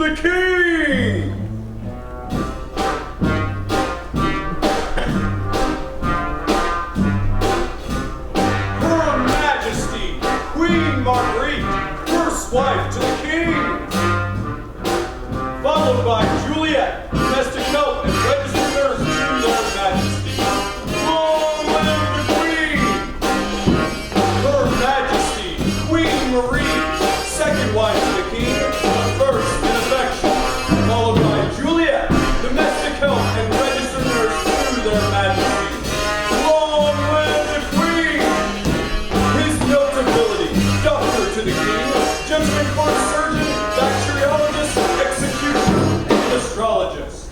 the king! Her Majesty, Queen Marguerite, first wife to the king! Followed by Juliet, domestic help and registered nurse to their Majesty. Long live the Queen! Her Majesty, Queen Marie, second wife to the king, first in affection. Followed by Juliet, domestic help and registered nurse to their Majesty. Long live the Queen! His notability, doctor to the king, gentleman court surgeon, bacteriologist, executioner, and astrologist.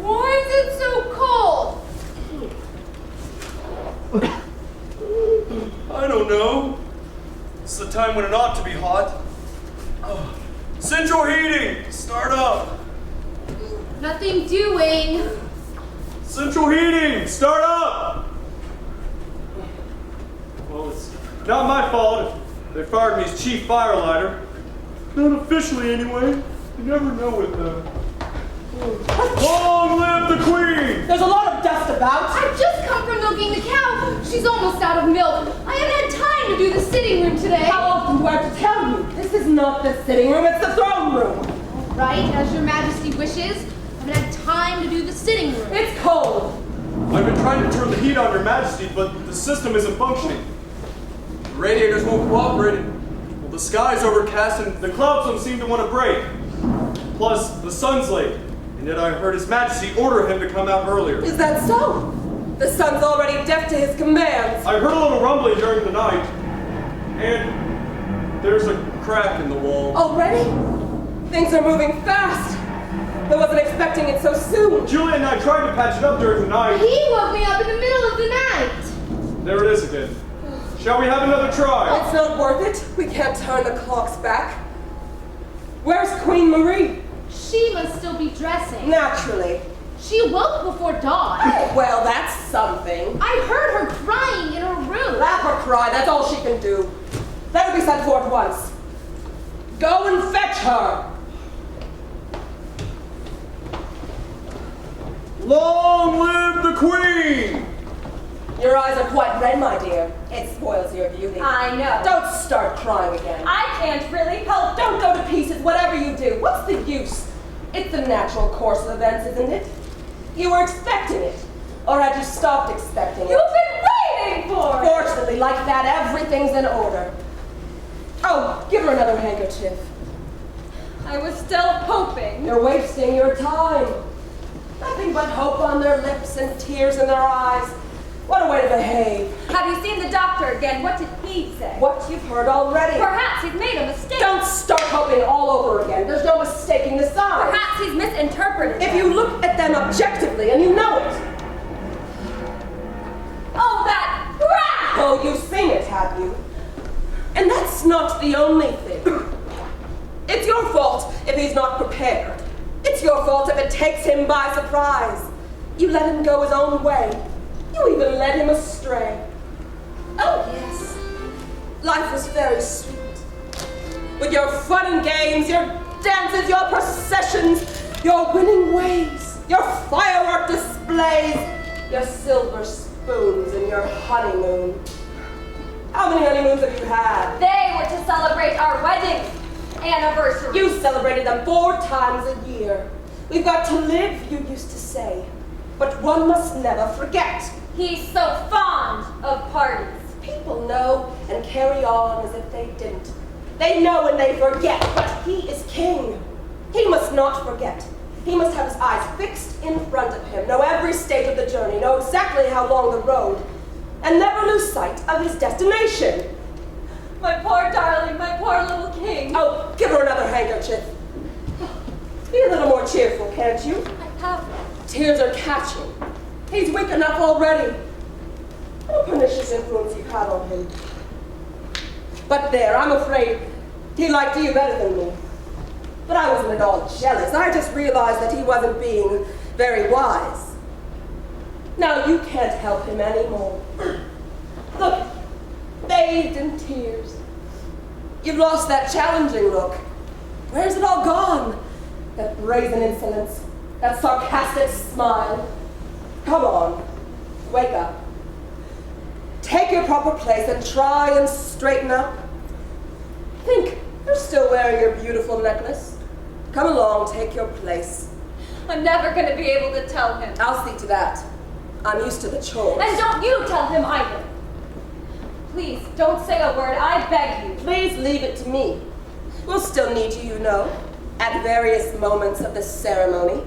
Why is it so cold? I don't know. It's the time when it ought to be hot. Central heating, start up. Nothing doing. Central heating, start up. Well, it's not my fault if they fired me as chief firelighter. Not officially, anyway. You never know with them. Long live the Queen! There's a lot of dust about. I've just come from milking the cow. She's almost out of milk. I haven't had time to do the sitting room today. How often do I have to tell you? This is not the sitting room, it's the throne room. Right, as your Majesty wishes. I haven't had time to do the sitting room. It's cold. I've been trying to turn the heat on, Your Majesty, but the system isn't functioning. The radiators won't cooperate. Well, the sky's overcast and the clouds don't seem to want to break. Plus, the sun's late. And yet I heard His Majesty order him to come out earlier. Is that so? The sun's already deaf to his commands. I heard a little rumbling during the night. And there's a crack in the wall. Already? Things are moving fast. I wasn't expecting it so soon. Julia and I tried to patch it up during the night. He woke me up in the middle of the night. There it is again. Shall we have another try? It's not worth it. We can't turn the clocks back. Where's Queen Marie? She must still be dressing. Naturally. She awoke before dawn. Oh, well, that's something. I heard her crying in her room. Laugh or cry, that's all she can do. Let her be sent for at once. Go and fetch her. Long live the Queen! Your eyes are quite red, my dear. It spoils your beauty. I know. Don't start crying again. I can't really help. Don't go to pieces, whatever you do. What's the use? It's the natural course of events, isn't it? You were expecting it. Or had you stopped expecting it? You've been waiting for it. Fortunately, like that, everything's in order. Oh, give her another handkerchief. I was still hoping. You're wasting your time. Nothing but hope on their lips and tears in their eyes. What a way to behave. Have you seen the doctor again? What did he say? What you've heard already. Perhaps he's made a mistake. Don't start hoping all over again. There's no mistaking the signs. Perhaps he's misinterpreted If them. you look at them objectively, and you know it. Oh, that brat! Oh, you've seen it, have you? And that's not the only thing. It's your fault if he's not prepared. It's your fault if it takes him by surprise. You let him go his own way. You even led him astray. Oh, yes. Life was very sweet. With your fun and games, your dances, your processions, your winning ways, your firework displays, your silver spoons, and your honeymoon. How many honeymoons have you had? They were to celebrate our wedding anniversary. You celebrated them 4 times a year. We've got to live, you used to say. But one must never forget. He's so fond of parties. People know and carry on as if they didn't. They know and they forget, but he is king. He must not forget. He must have his eyes fixed in front of him, know every stage of the journey, know exactly how long the road, and never lose sight of his destination. My poor darling, my poor little king. Oh, give her another handkerchief. Be a little more cheerful, can't you? I have. Tears are catching. He's weak enough already. What a pernicious influence you've had on him. But there, I'm afraid he liked you better than me. But I wasn't at all jealous. I just realized that he wasn't being very wise. Now you can't help him anymore. Look, bathed in tears. You've lost that challenging look. Where's it all gone? That brazen insolence, that sarcastic smile. Come on, wake up. Take your proper place and try and straighten up. Think, you're still wearing your beautiful necklace. Come along, take your place. I'm never going to be able to tell him. I'll see to that. I'm used to the chores. And don't you tell him either. Please, don't say a word, I beg you. Please leave it to me. We'll still need you, you know, at various moments of the ceremony.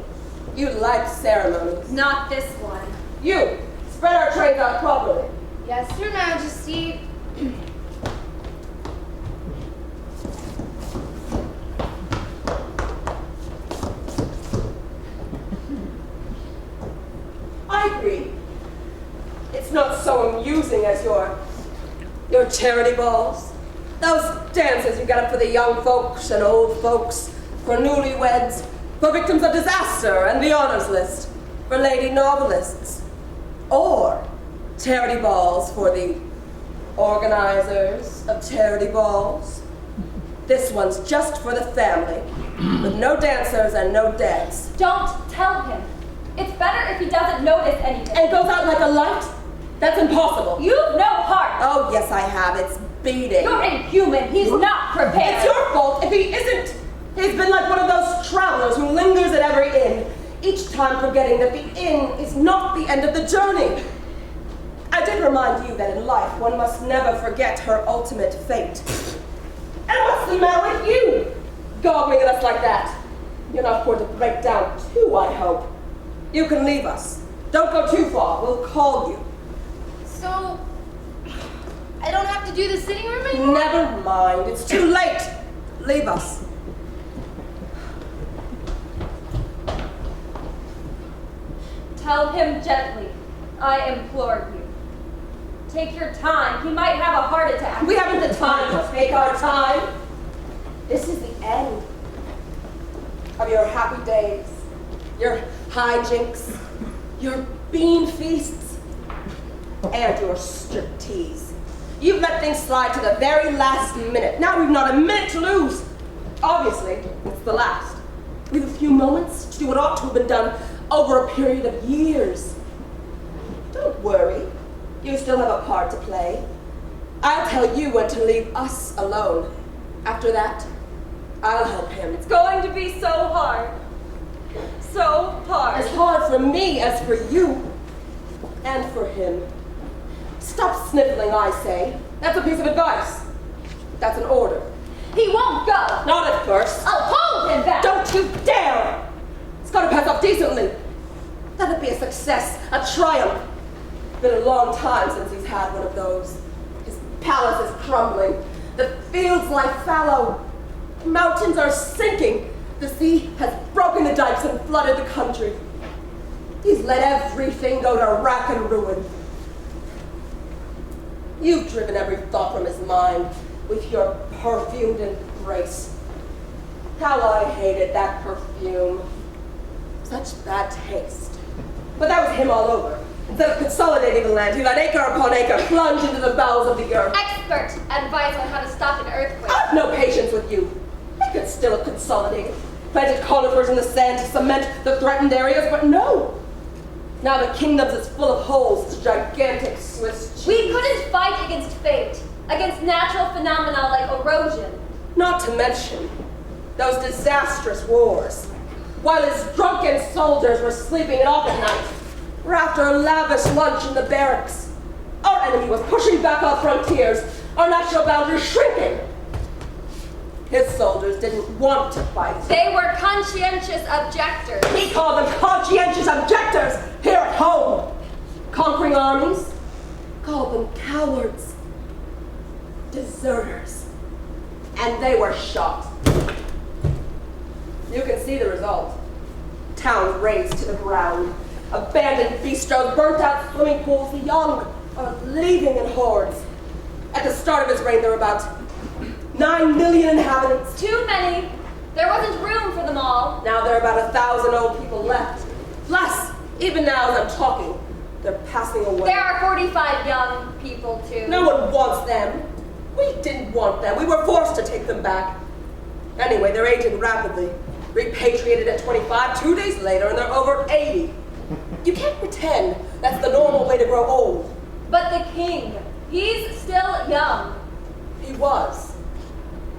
You like ceremonies. Not this one. You, spread our trays out properly. Yes, Your Majesty. I agree. It's not so amusing as your charity balls. Those dances you get up for the young folks and old folks, for newlyweds, for victims of disaster and the honors list, for lady novelists. Or charity balls for the organizers of charity balls. This one's just for the family, with no dancers and no dance. Don't tell him. It's better if he doesn't notice anything. And goes out like a light? That's impossible. You've no heart. Oh, yes, I have. It's beating. You're inhuman. He's not prepared. It's your fault if he isn't. He's been like one of those travelers who lingers at every inn, each time forgetting that the inn is not the end of the journey. I did remind you that in life one must never forget her ultimate fate. And what's the matter with you? Goggling at us like that. You're not going to break down too, I hope. You can leave us. Don't go too far. We'll call you. So, I don't have to do the sitting room anymore? Never mind. It's too late. Leave us. Tell him gently. I implore you. Take your time. He might have a heart attack. We haven't the time to take our time. This is the end of your happy days, your hijinks, your bean feasts, and your striptease. You've let things slide to the very last minute. Now we've not a minute to lose. Obviously, it's the last. We have a few moments to do what ought to have been done over a period of years. Don't worry. You still have a part to play. I'll tell you when to leave us alone. After that, I'll help him. It's going to be so hard. So hard. As hard for me as for you. And for him. Stop sniffling, I say. That's a piece of advice. That's an order. He won't go. Not at first. I'll hold him back. Don't you dare! It's got to pass off decently. Let it be a success, a triumph. Been a long time since he's had one of those. His palace is crumbling. The fields lie fallow. The mountains are sinking. The sea has broken the dikes and flooded the country. He's let everything go to rack and ruin. You've driven every thought from his mind with your perfumed embrace. How I hated that perfume. Such bad taste. But that was him all over. Instead of consolidating the land, he let acre upon acre plunge into the bowels of the earth. Expert advice on how to stop an earthquake. I've no patience with you. They could still have consolidated, planted conifers in the sand to cement the threatened areas, but no. Now the kingdom's as full of holes as gigantic Swiss cheese. We couldn't fight against fate, against natural phenomena like erosion. Not to mention those disastrous wars. While his drunken soldiers were sleeping it off at night, or after a lavish lunch in the barracks, our enemy was pushing back our frontiers, our national boundaries shrinking. His soldiers didn't want to fight. They were conscientious objectors. He called them conscientious objectors here at home. Conquering armies called them cowards, deserters, and they were shot. see the result. Towns razed to the ground. Abandoned bistros, burnt out swimming pools. The young are leaving in hordes. At the start of his reign, there were about 9 million inhabitants. Too many. There wasn't room for them all. Now there are about 1,000 old people left. Less, even now as I'm talking. They're passing away. There are 45 young people, too. No one wants them. We didn't want them. We were forced to take them back. Anyway, they're aging rapidly. Repatriated at 25, 2 days later, and they're over 80. You can't pretend that's the normal way to grow old. But the king, he's still young. He was.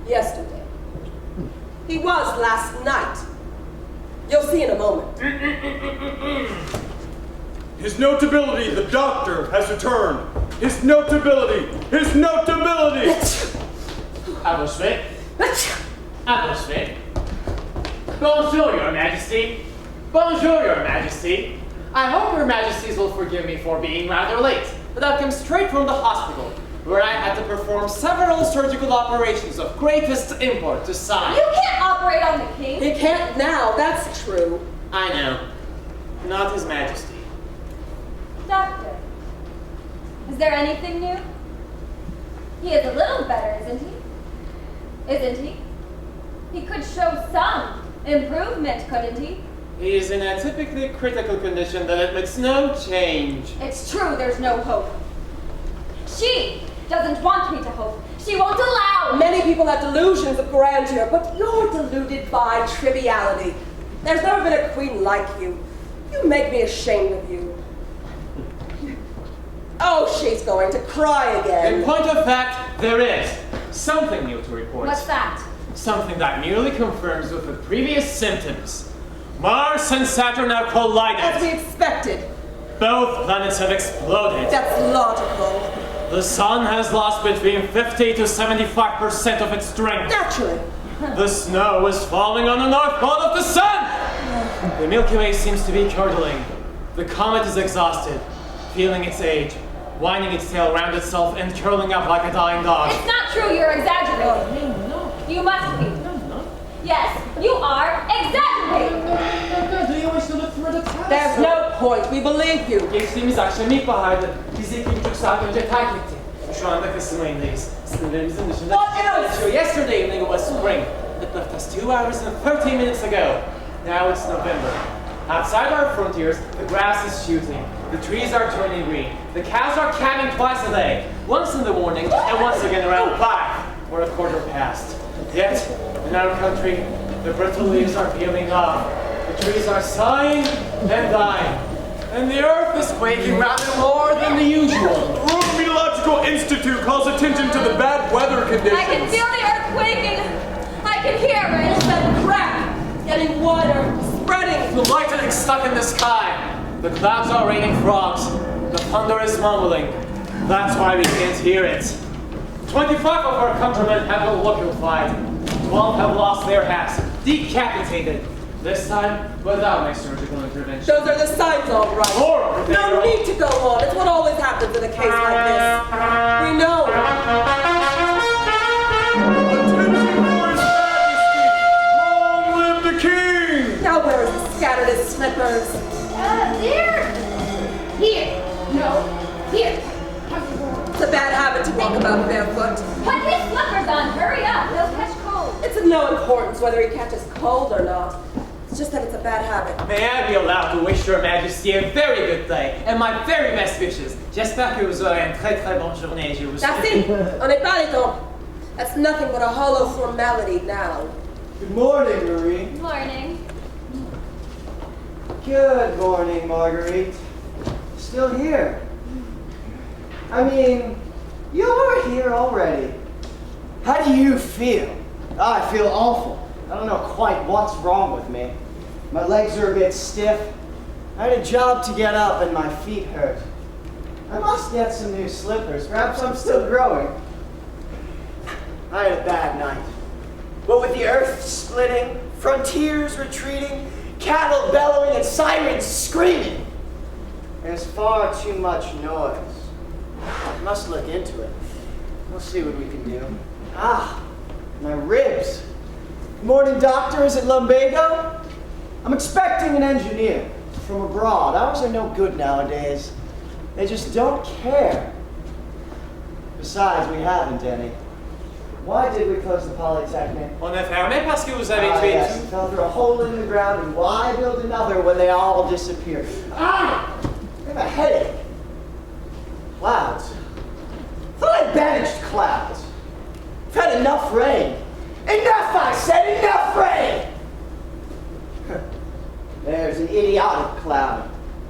Yesterday. He was last night. You'll see in a moment. His notability, the doctor, has returned. His notability! His notability! Atmosphere. Atmosphere. Bonjour, Your Majesty. Bonjour, Your Majesty. I hope Your Majesties will forgive me for being rather late, but I've come straight from the hospital, where I had to perform several surgical operations of greatest import to science. You can't operate on the king. He can't now, that's true. I know. Not His Majesty. Doctor, is there anything new? He is a little better, isn't he? Isn't he? He could show some improvement, couldn't he? He is in a typically critical condition that admits no change. It's true, there's no hope. She doesn't want me to hope. She won't allow. Many people have delusions of grandeur, but you're deluded by triviality. There's never been a queen like you. You make me ashamed of you. Oh, she's going to cry again. In point of fact, there is something new to report. What's that? Something that merely confirms with the previous symptoms. Mars and Saturn have collided. As we expected. Both planets have exploded. That's logical. The sun has lost between 50 to 75% of its strength. Naturally. The snow is falling on the north pole of the sun. The Milky Way seems to be curdling. The comet is exhausted, feeling its age, winding its tail around itself and curling up like a dying dog. It's not true, you're exaggerating. No. You must be. No. Yes, you are exaggerating. Do you wish to look through the telescope? There's no point. We believe you. Geçtiğimiz akşam ilkbaharda bizi 2,5 saat önce terk etti. Şu anda Kasım ayındayız. Sınırlarımızın dışında What else? Yesterday evening it was spring. It left us 2 hours and 13 minutes ago. Now it's November. Outside our frontiers, the grass is shooting. The trees are turning green. The cows are calving twice a day. Once in the morning and once again around 5 or a quarter past. Yet, in our country, the brittle leaves are peeling off. The trees are sighing and dying. And the earth is quaking rather more than the usual. The World Meteorological Institute calls attention to the bad weather conditions. I can feel the earth quaking. I can hear it. It's that crack. Getting wider. Spreading. The lightning stuck in the sky. The clouds are raining frogs. The thunder is mumbling. That's why we can't hear it. 25 of our countrymen have been liquefied. 12 have lost their hats, decapitated. This time, without my surgical intervention. Those are the signs, all right. Horrible. No need to go on. It's what always happens in a case like this. We know. Attention for His Majesty! Long live the King! Now where is he scattered his slippers? There. Here. No. Here. It's a bad habit to walk about barefoot. Put his slippers on. Hurry up. He'll catch cold. It's of no importance whether he catches cold or not. It's just that it's a bad habit. May I be allowed to wish Your Majesty a very good day and my very best wishes. J'espère que vous aurez une très bonne journée. Je vous That's it. On est pas les temps. That's nothing but a hollow formality now. Good morning, Marie. Morning. Good morning, Marguerite. Still here. I mean, you're here already. How do you feel? I feel awful. I don't know quite what's wrong with me. My legs are a bit stiff. I had a job to get up and my feet hurt. I must get some new slippers. Perhaps I'm still growing. I had a bad night. What with the earth splitting, frontiers retreating, cattle bellowing, and sirens screaming. There's far too much noise. I must look into it. We'll see what we can do. Ah, my ribs. Morning, doctor. Is it lumbago? I'm expecting an engineer from abroad. Ours are no good nowadays. They just don't care. Besides, we haven't any. Why did we close the Polytechnic? On a fermé parce que vous avez tué Yes, we fell through a hole in the ground, and why build another when they all disappear? I have a headache. Clouds. I thought I banished clouds. I've had enough rain. Enough, I said, enough rain! There's an idiotic cloud,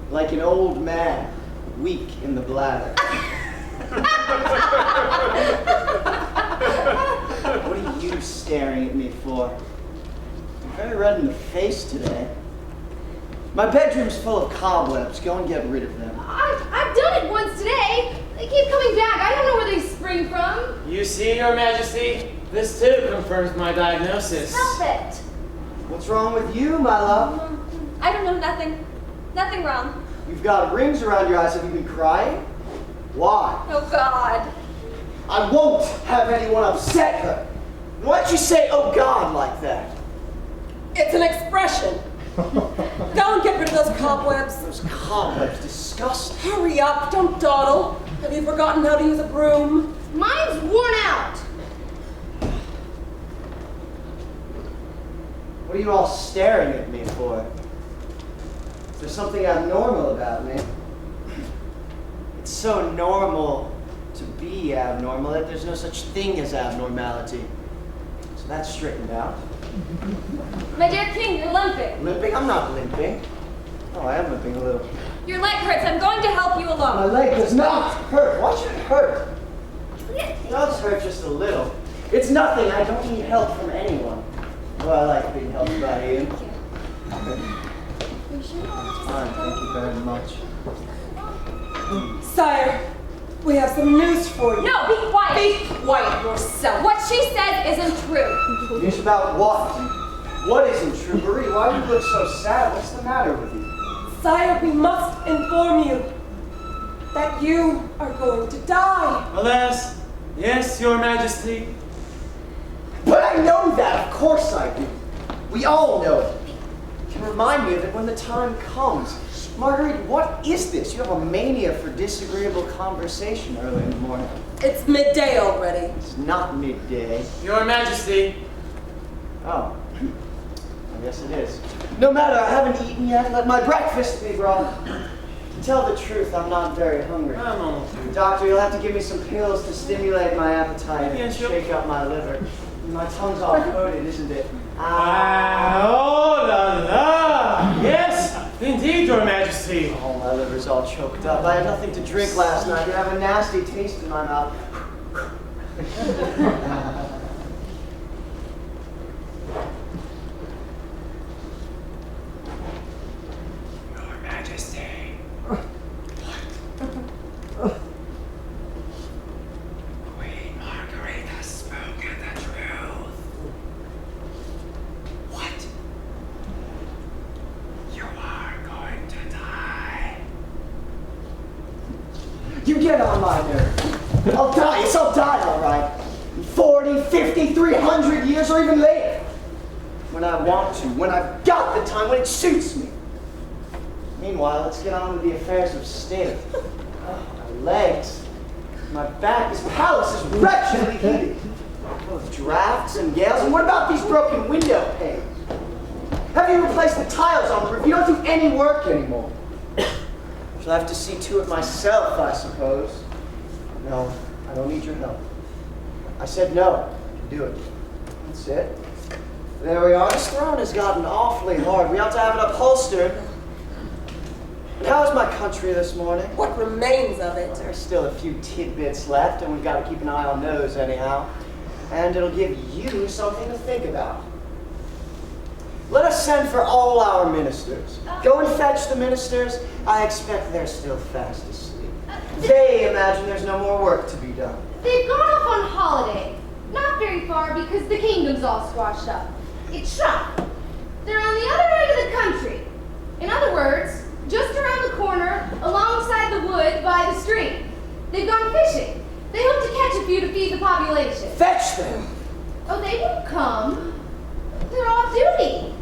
like an old man, weak in the bladder. What are you staring at me for? I'm very red in the face today. My bedroom's full of cobwebs. Go and get rid of them. I've done it once today. They keep coming back. I don't know where they spring from. You see, Your Majesty, this too confirms my diagnosis. Help it. What's wrong with you, my love? I don't know, nothing. Nothing wrong. You've got rings around your eyes. Have you been crying? Why? Oh, God. I won't have anyone upset her. Why'd you say, oh God, like that? It's an expression. Go and get rid of those cobwebs. Those cobwebs, disgusting. Hurry up, don't dawdle. Have you forgotten how to use a broom? Mine's worn out. What are you all staring at me for? Is there something abnormal about me? It's so normal to be abnormal that there's no such thing as abnormality. So that's straightened out. My dear king, you're limping. Limping? I'm not limping. Oh, I am limping a little. Your leg hurts. I'm going to help you My along. leg does not hurt. Why should it hurt? It does hurt just a little. It's nothing. I don't need help from anyone. Well, I like being helped by you. Fine, thank you very much. Sire, we have some news for you. No, be quiet. Be quiet yourself. What she said isn't true. News about what? What isn't true, Marie? Why do you look so sad? What's the matter with you? Sire, we must inform you that you are going to die. Alas, yes, Your Majesty. But I know that, of course I do. We all know it. You can remind me of it when the time comes. Marguerite, what is this? You have a mania for disagreeable conversation early in the morning. It's midday already. It's not midday. Your Majesty. Oh, I guess it is. No matter, I haven't eaten yet. Let my breakfast be brought. To tell the truth, I'm not very hungry. I'm almost through. Doctor, you'll have to give me some pills to stimulate my appetite Yeah, and sure. shake up my liver. My tongue's all coated, isn't it? Oh la la! Yes, indeed, Your Majesty. Oh, my liver's all choked up. I had nothing to drink last night. I have a nasty taste in my mouth. Your Majesty. Queen Marguerite has spoken the truth. What? You are going to die. You get on my nerve. I'll die. Yes, I'll die, all right. In 40, 50, 300 years, or even later. When I want to, when I've got the time, when it suits me. Meanwhile, let's get on with the affairs of state. Oh, my legs, my back, this palace is wretchedly heated. Both drafts and gales, and what about these broken window panes? Have you replaced the tiles on the roof? You don't do any work anymore. Shall I have to see to it myself, I suppose? No, I don't need your help. I said no. You do it. That's it. There we are. This throne has gotten awfully hard. We ought to have it upholstered. But how is my country this morning? What remains of it? There's still a few tidbits left, and we've got to keep an eye on those anyhow. And it'll give you something to think about. Let us send for all our ministers. Go and fetch the ministers. I expect they're still fast asleep. They imagine there's no more work to be done. They've gone off on holiday. Not very far because the kingdom's all squashed up. It's shrunk. They're on the other end of the country. In other words, just around the corner, alongside the wood, by the stream. They've gone fishing. They hope to catch a few to feed the population. Fetch them! Oh, they won't come. They're off duty.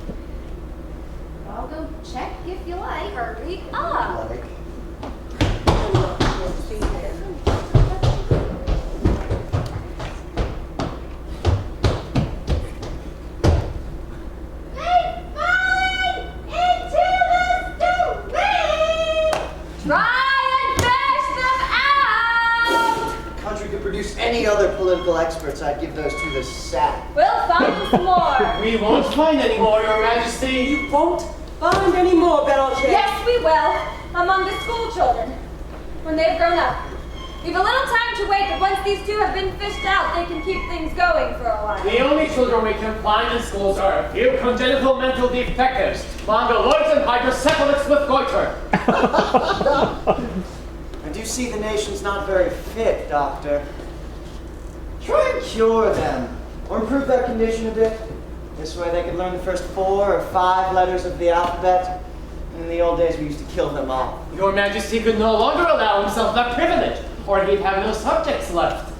medical experts, I'd give those two the sack. We'll find some more. We won't find any more, Your Majesty. You won't find any more, Belanger. Yes, we will. Among the school children. When they've grown up. We've a little time to wait, but once these two have been fished out, they can keep things going for a while. The only children we can find in schools are a few congenital mental defectives, mongoloids and hydrocephalics with goiter. I do see the nation's not very fit, Doctor. Try and cure them, or improve their condition a bit. This way they can learn the first 4 or 5 letters of the alphabet. And in the old days, we used to kill them all. Your Majesty could no longer allow himself that privilege, or he'd have no subjects left.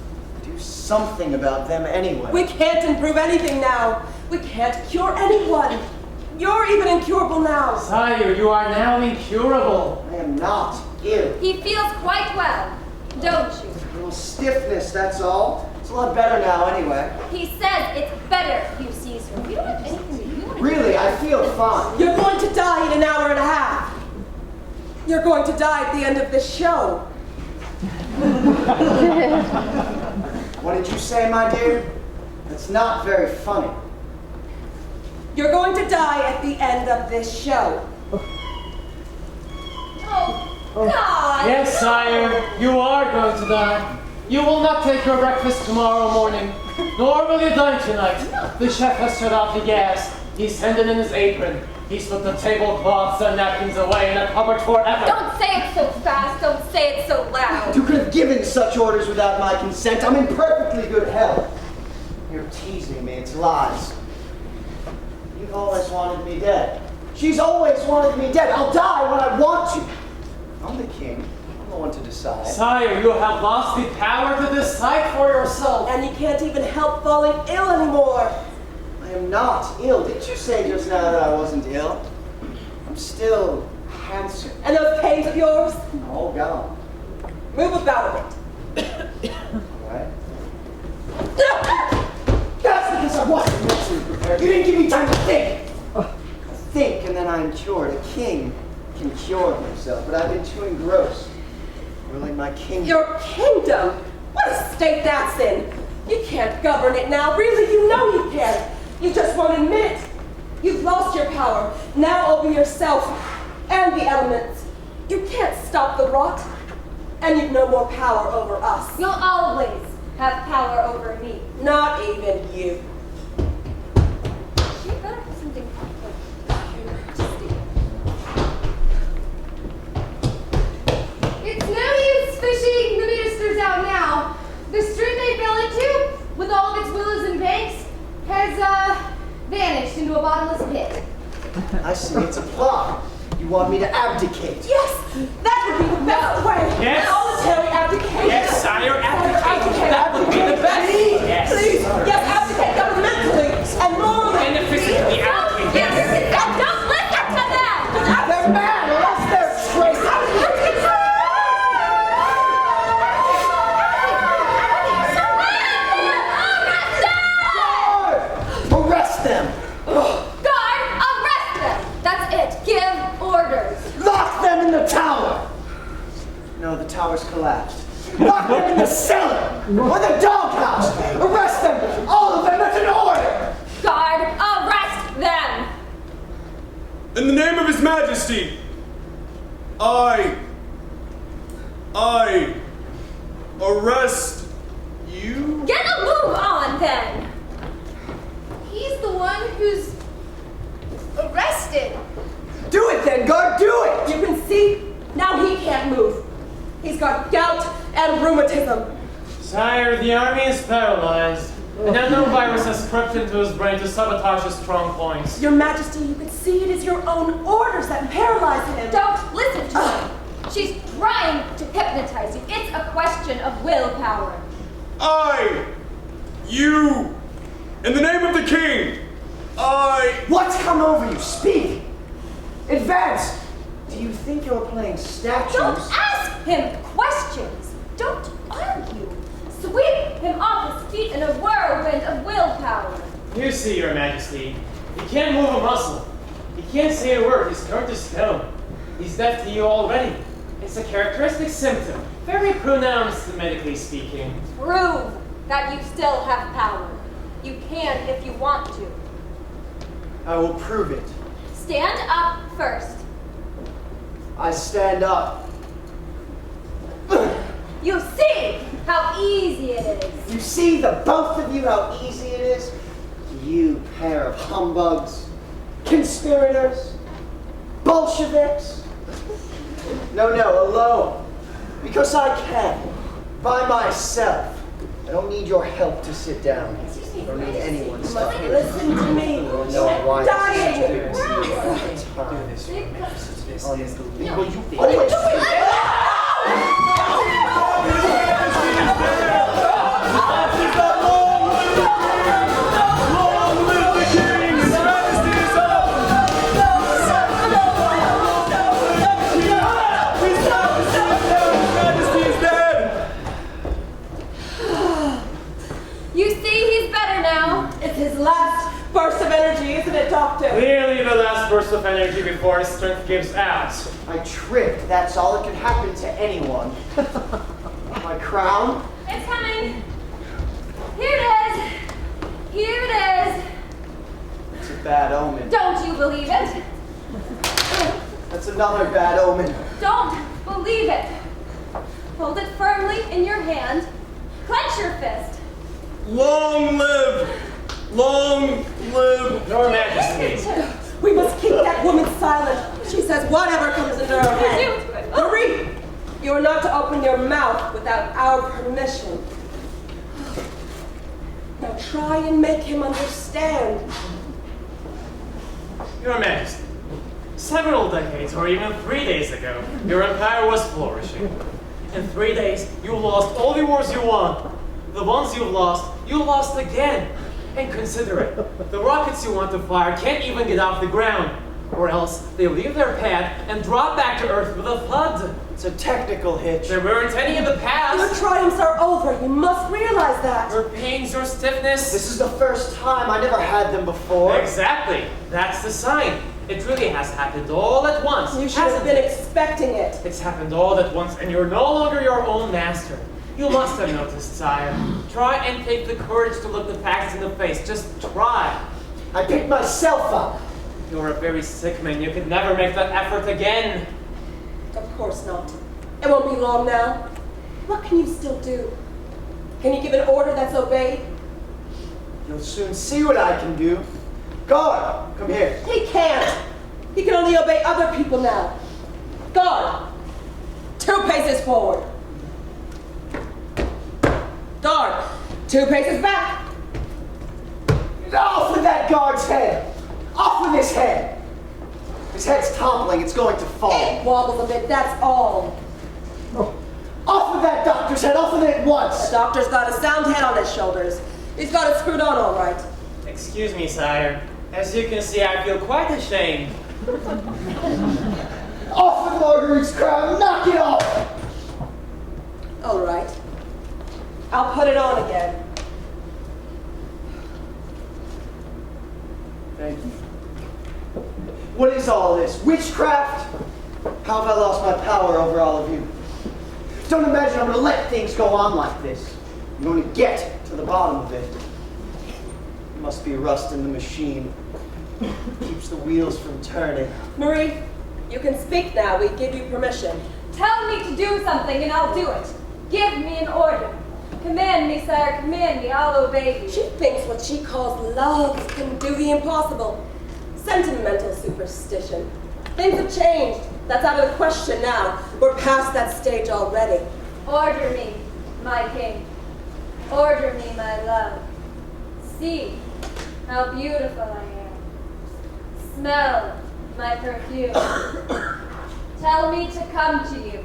Do something about them anyway. We can't improve anything now. We can't cure anyone. You're even incurable now. Sire, you are now incurable. I am not ill. He feels quite well, don't you? A little stiffness, that's all. It's a lot better now anyway. He says it's better, you Caesar. We don't have anything to do. Really, I feel fine. You're going to die in an hour and a half. You're going to die at the end of this show. What did you say, my dear? That's not very funny. You're going to die at the end of this show. Oh, God! Yes, sire, you are going to die. You will not take your breakfast tomorrow morning, nor will you dine tonight. The chef has shut off the gas. He's sending in his apron. He's put the tablecloths and napkins away in a cupboard forever. Don't say it so fast. Don't say it so loud. You could have given such orders without my consent. I'm in perfectly good health. You're teasing me. It's lies. You've always wanted me dead. She's always wanted me dead. I'll die when I want to. I'm the king. I'm the one to decide. Sire, you have lost the power to decide for yourself. And you can't even help falling ill anymore. I am not ill. Didn't you say just now that I wasn't ill? I'm still handsome. And those canes of yours? All gone. Move about a bit. All right. That's because I wasn't mentally prepared. You didn't give me time to think. Think, and then I'm cured. A king can cure himself, but I've been too engrossed. Ruling my kingdom. Your kingdom? What a state that's in. You can't govern it now. Really, you know you can't. You just won't admit it. You've lost your power. Now over yourself and the elements. You can't stop the rot. And you've no more power over us. You'll always have power over me. Not even you. You better have something It's no use fishing the ministers out now. The stream they fell into, with all of its willows and banks, has vanished into a bottomless pit. I see it's a plot. You want me to abdicate. Yes, that would be the best way. Yes. Voluntary abdication. Yes, sire, abdicate. That would be the best. Yes. Please, yes, abdicate governmentally and morally. And efficiently abdicate. Yes. Don't listen to them! They're mad unless they're traitors. Arrest them! Guard, arrest them! That's it. Give orders. Lock them in the tower! No, the tower's collapsed. Lock them in the cellar! Or the doghouse! Arrest them! All of them! That's an order! Guard, arrest them! In the name of His Majesty, I arrest you. Get a move on, then! He's the one who's arrested. Do it then, guard, do it! You can see, now he can't move. He's got gout and rheumatism. Sire, the army is paralyzed. An unknown virus has crept into his brain to sabotage his strong points. Your Majesty, you can see it is your own orders that paralyze him. Don't listen to her. She's trying to hypnotize you. It's a question of willpower. You, in the name of the king, What's come over you? Speak! Advance! Do you think you're playing statues? Don't ask him questions. Don't argue. Sweep him off his feet in a whirlwind of willpower. You see, Your Majesty, he can't move a muscle. He can't say a word. He's turned to stone. He's deaf to you already. It's a characteristic symptom, very pronounced medically speaking. Prove that you still have power. You can if you want to. I will prove it. Stand up first. I stand up. You see how easy it is. You see, the both of you, how easy it is? You pair of humbugs, conspirators, Bolsheviks. No, alone. Because I can. By myself. I don't need your help to sit down. I don't need anyone's help. Listen to me. No, why? Dying. Unbelievable. What are you doing? Long live the king! His majesty is up! His majesty is dead! You see he's better now. It's his last burst of energy, isn't it, Doctor? Clearly the last burst of energy before his strength gives out. I tripped. That's all that can happen to anyone. My crown? It's coming. Here it is. Here it is. It's a bad omen. Don't you believe it? That's another bad omen. Don't believe it. Hold it firmly in your hand. Clench your fist. Long live! Long live! Your Majesty. We must keep that woman silent. She says whatever comes into her head. Marie, you are not to open your mouth without our permission. Now try and make him understand. Your Majesty. Several decades, or even 3 days ago, your empire was flourishing. In 3 days, you lost all the wars you won. The ones you lost again. And consider it. The rockets you want to fire can't even get off the ground. Or else they leave their path and drop back to Earth with a thud. It's a technical hitch. There weren't any in the Your past. triumphs are over. You must realize that. Your pains, your stiffness. This is the first time. I never had them before. Exactly. That's the sign. It really has happened all at once. You should have hasn't been it? expecting it. It's happened all at once, and you're no longer your own master. You must have noticed, sire. Try and take the courage to look the facts in the face. Just try. I picked myself up. You're a very sick man. You could never make that effort again. Of course not. It won't be long now. What can you still do? Can you give an order that's obeyed? You'll soon see what I can do. Guard, come here. He can't. He can only obey other people now. Guard, 2 paces forward. Guard, 2 paces back. Off with that guard's head. Off with his head. His head's toppling. It's going to fall. It wobbles a bit, that's all. Off with that doctor's head. Off with it at once. The doctor's got a sound head on his shoulders. He's got it screwed on all right. Excuse me, sire. As you can see, I feel quite ashamed. Off with Marguerite's crown. Knock it off. All right. I'll put it on again. Thank you. What is all this? Witchcraft? How have I lost my power over all of you? Don't imagine I'm going to let things go on like this. I'm going to get to the bottom of it. It must be rust in the machine. Keeps the wheels from turning. Marie, you can speak now. We give you permission. Tell me to do something and I'll do it. Give me an order. Command me, sire, command me. I'll obey you. She thinks what she calls love can do the impossible. Sentimental superstition. Things have changed. That's out of the question now. We're past that stage already. Order me, my king. Order me, my love. See how beautiful I am. Smell my perfume. Tell me to come to you,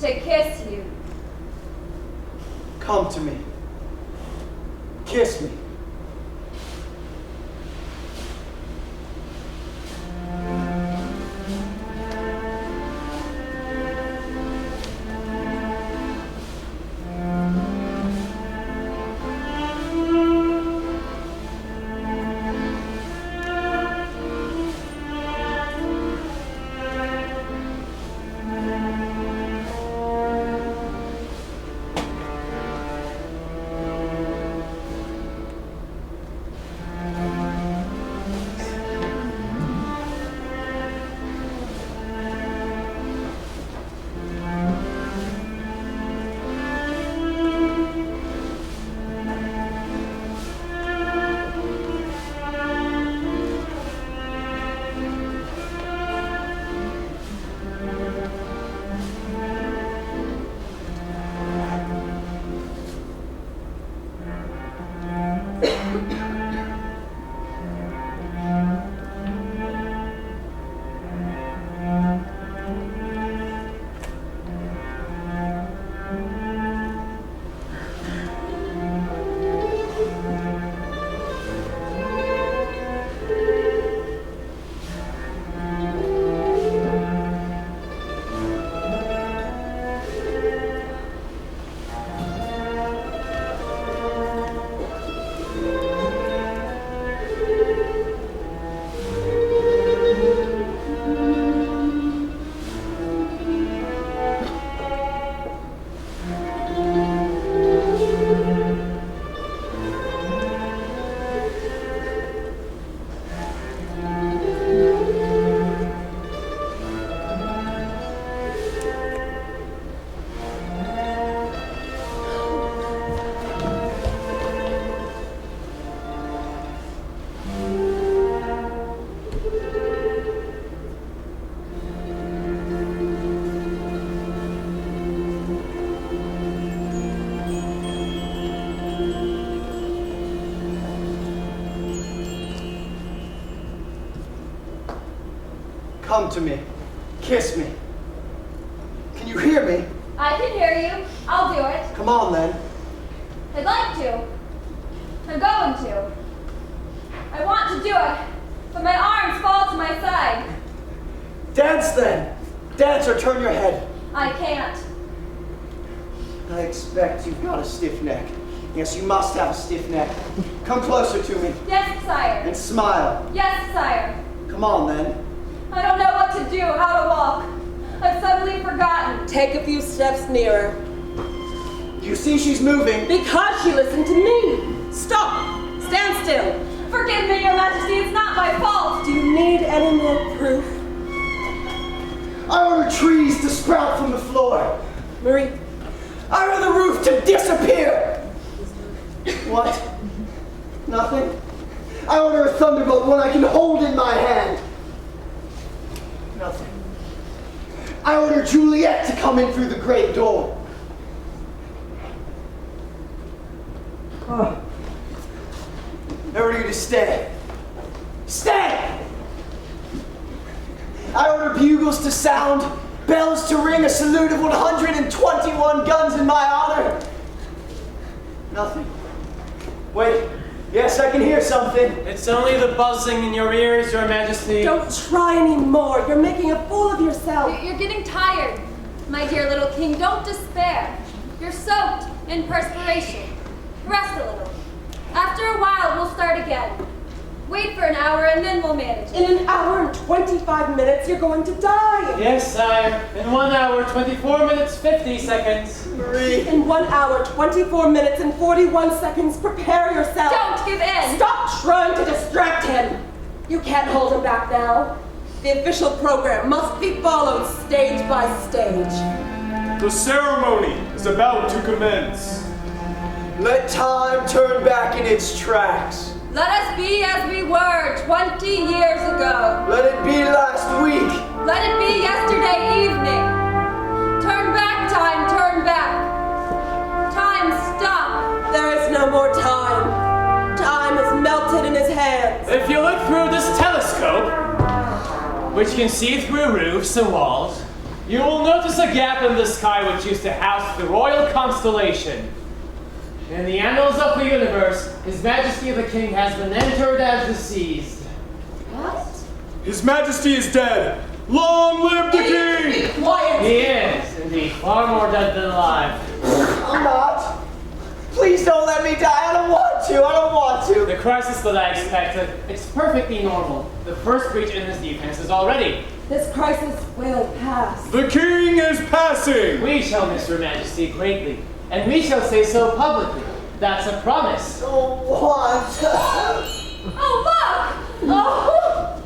to kiss you. Come to me. Kiss me. Come to me. Kiss me. Can you hear me? I can hear you. I'll do it. Come on, then. I'd like to. I'm going to. I want to do it, but my arms fall to my side. Dance, then. Dance or turn your head. I can't. I expect you've got a stiff neck. Yes, you must have a stiff neck. Come closer to me. Yes, sire. And smile. Yes, sire. Come on, then. I don't know what to do, how to walk. I've suddenly forgotten. Take a few steps nearer. You see she's moving. Because she listened to me. Stop. Stand still. Forgive me, Your Majesty, it's not my fault. Do you need any more proof? I order trees to sprout from the floor. Marie. I order the roof to disappear. What? Nothing? I order a thunderbolt, one I can hold in my hand. Nothing. I order Juliet to come in through the great door. I order you to stay. Stay! I order bugles to sound, bells to ring, a salute of 121 guns in my honor. Nothing. Wait. Yes, I can hear something. It's only the buzzing in your ears, Your Majesty. Don't try anymore. You're making a fool of yourself. You're getting tired. My dear little king, don't despair. You're soaked in perspiration. Rest a little. After a while, we'll start again. Wait for an hour and then we'll manage it. In an hour and 25 minutes, you're going to die. Yes, sire. In 1 hour, 24 minutes, 50 seconds. Marie. In 1 hour, 24 minutes, and 41 seconds, prepare yourself. Don't give in. Stop trying to distract him. You can't hold him back now. The official program must be followed stage by stage. The ceremony is about to commence. Let time turn back in its tracks. Let us be as we were 20 years ago. Let it be last week. Let it be yesterday evening. Turn back, time, turn back. Time, stop. There is no more time. Time is melted in his hands. If you look through this telescope, which can see through roofs and walls, you will notice a gap in the sky which used to house the royal constellation. In the annals of the universe, His Majesty the King has been entered as deceased. What? His Majesty is dead. Long live the king! Be quiet. He is, indeed, far more dead than alive. I'm not. Please don't let me die. I don't want to. I don't want to. The crisis that I expected, it's perfectly normal. The first breach in his defense is already. This crisis will pass. The king is passing! We shall miss Your Majesty greatly, and we shall say so publicly. That's a promise. Don't want to. Oh, look! Oh!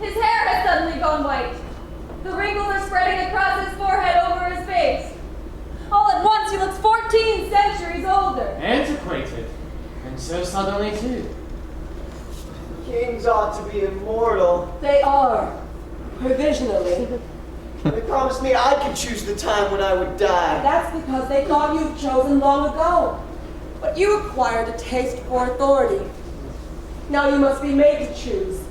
His hair has suddenly gone white. The wrinkles are spreading across his forehead over his face. All at once, he looks 14 centuries older. Antiquated. And so suddenly, too. Kings ought to be immortal. They are. Provisionally. They promised me I could choose the time when I would die. That's because they thought you'd chosen long ago. But you acquired a taste for authority. Now you must be made to choose.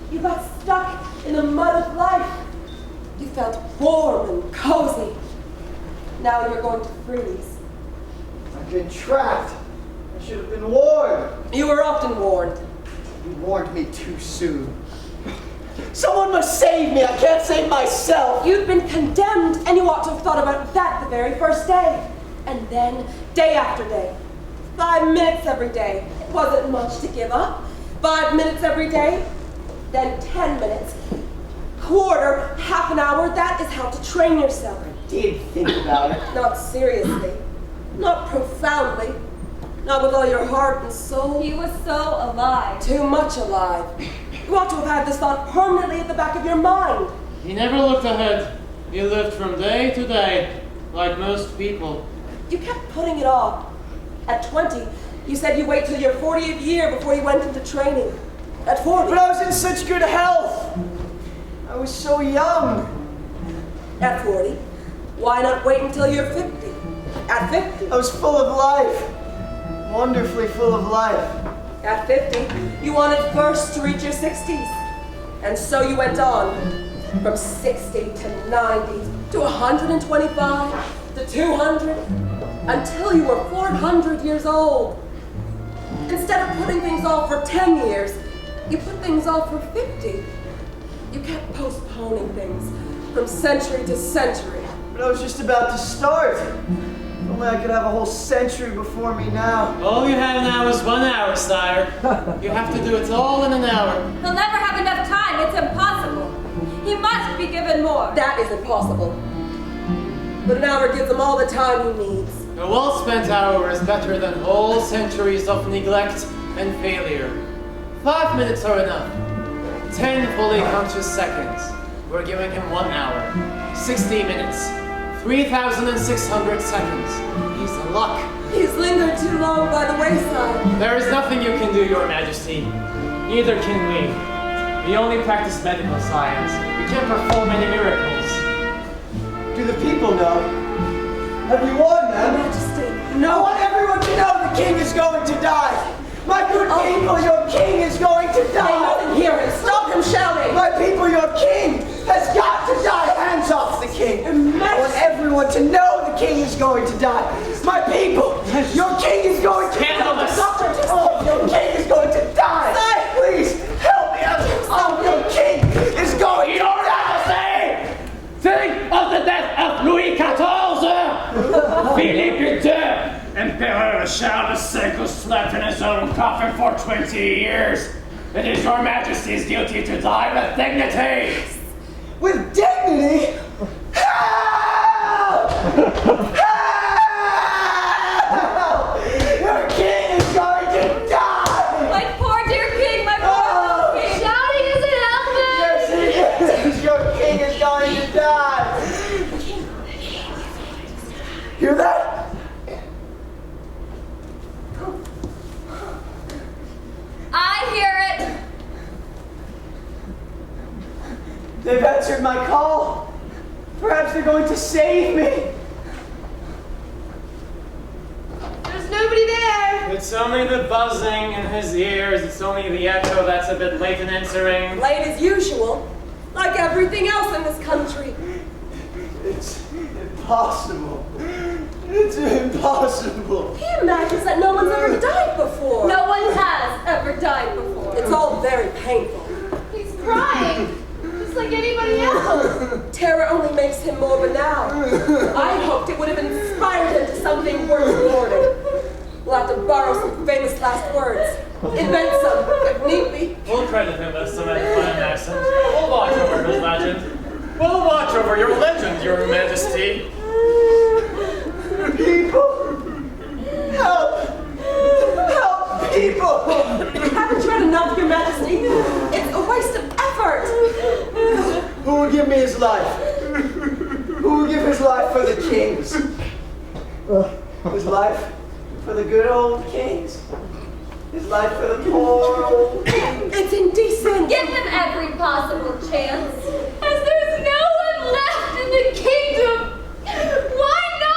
You got stuck in the mud of life. You felt warm and cozy. Now you're going to freeze. I've been trapped. I should have been warned. You were often warned. You warned me too soon. Someone must save me. I can't save myself. You'd been condemned, and you ought to have thought about that the very first day. And then, day after day. 5 minutes every day. It wasn't much to give up. 5 minutes every day. Then 10 minutes. Quarter, half an hour. That is how to train yourself. I did think about it. Not seriously. Not profoundly. Not with all your heart and soul. He was so alive. Too much alive. You ought to have had this thought permanently at the back of your mind. He never looked ahead. He lived from day to day, like most people. You kept putting it off. At 20, you said you'd wait till your 40th year before you went into training. At 40. But I was in such good health. I was so young. At 40. Why not wait until you're 50? At 50. I was full of life. Wonderfully full of life. At 50, you wanted first to reach your 60s. And so you went on, from 60 to 90 to 125 to 200, until you were 400 years old. Instead of putting things off for 10 years, you put things off for 50. You kept postponing things from century to century. But I was just about to start. If only I could have a whole century before me now. All you have now is 1 hour, sire. You have to do it all in an hour. He'll never have enough time. It's impossible. He must be given more. That is impossible. But an hour gives him all the time he needs. A well-spent hour is better than whole centuries of neglect and failure. 5 minutes are enough. 10 fully conscious seconds. We're giving him 1 hour. 60 minutes. 3,600 seconds. He's in luck. He's lingered too long by the wayside. There is nothing you can do, Your Majesty. Neither can we. We only practice medical science. We can't perform any miracles. Do the people know? Have you warned them? Majesty, I no. want everyone to know the king is going to die. My good people, your king is going to They die. mustn't hear him. Stop him shouting. My people, your king has got to die. Hands off the king. I want everyone to know the king is going to die. My people, your king is going to die. Oh, your king is going to die. Please, help me out. Oh, your king is going to die. Think of the death of Louis XIV! Philippe II, Emperor Charles VI, who slept in his own coffin for 20 years. It is your Majesty's duty to die with dignity! With dignity? Help! Help! Your king is going to die! My poor dear king, my poor king. Shouting isn't helping! Yes, it is! Your king is going to die! Hear that? I hear it. They've answered my call. Perhaps they're going to save me. There's nobody there! It's only the buzzing in his ears. It's only the echo that's a bit late in answering. Late as usual, like everything else in this country. It's impossible. It's impossible. He imagines that no one's ever died before. No one has ever died before. It's all very painful. He's crying! Just like anybody else! Terror only makes him more renowned. I hoped it would have inspired him to something worth recording. We'll have to borrow some famous last words. Invent some, if need be. We'll credit him with some fine accent. We'll watch over his legend. We'll watch over your legend, Your Majesty. People! Help! Help, people! Haven't you had enough, Your Majesty? It's a waste of effort. Who will give me his life? Who will give his life for the kings? His life for the good old kings? His life for the poor old kings? It's indecent. Give him every possible chance. As there's no one left in the kingdom. Why not?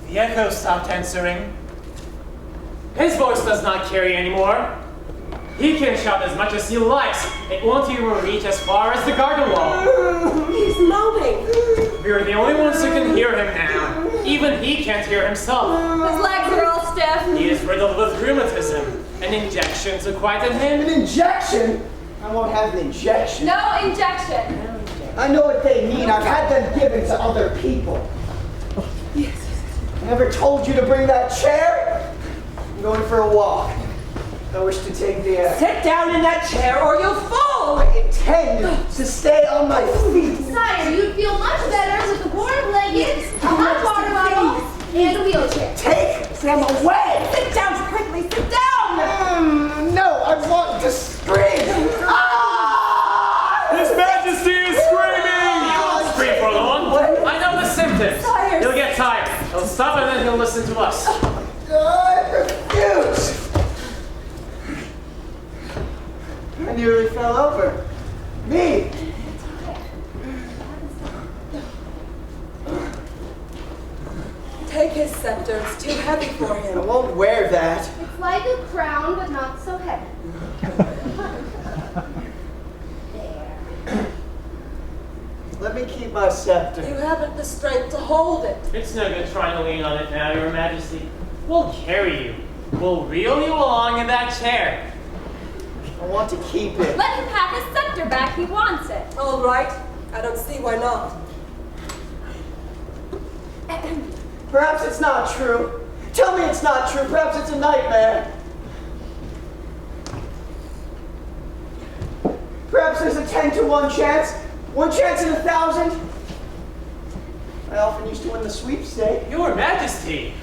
The echo stopped answering. His voice does not carry anymore. He can shout as much as he likes. It won't even reach as far as the garden wall. He's moaning. We're the only ones who can hear him now. Even he can't hear himself. His legs are all stiff. He is riddled with rheumatism. An injection to quieten An him. injection? I won't have an injection. No injection. I know what they mean. I've had them given to other people. Yes. I never told you to bring that chair. I'm going for a walk. I wish to take the air. Sit down in that chair or you'll fall. I intend to stay on my feet. Sire, you'd feel much better with a warm blanket, a hot water bottle, and a wheelchair. Take them away! Sit down quickly. Sit down. No, I want to scream! Ah! His Majesty is screaming! He won't scream for long. I know the symptoms. Sire. He'll get tired. He'll stop and then he'll listen to us. I refuse! I nearly fell over. Me! scepter. It's too heavy for I him. won't wear that. It's like a crown, but not so heavy. There. Let me keep my scepter. You haven't the strength to hold it. It's no good trying to lean on it now, Your Majesty. We'll carry you. We'll reel you along in that chair. I want to keep it. Let him have his scepter back. He wants it. All right. I don't see why not. Perhaps it's not true. Tell me it's not true. Perhaps it's a nightmare. Perhaps there's a 10 to 1 chance. 1 chance in 1,000. I often used to win the sweepstake. Your Majesty!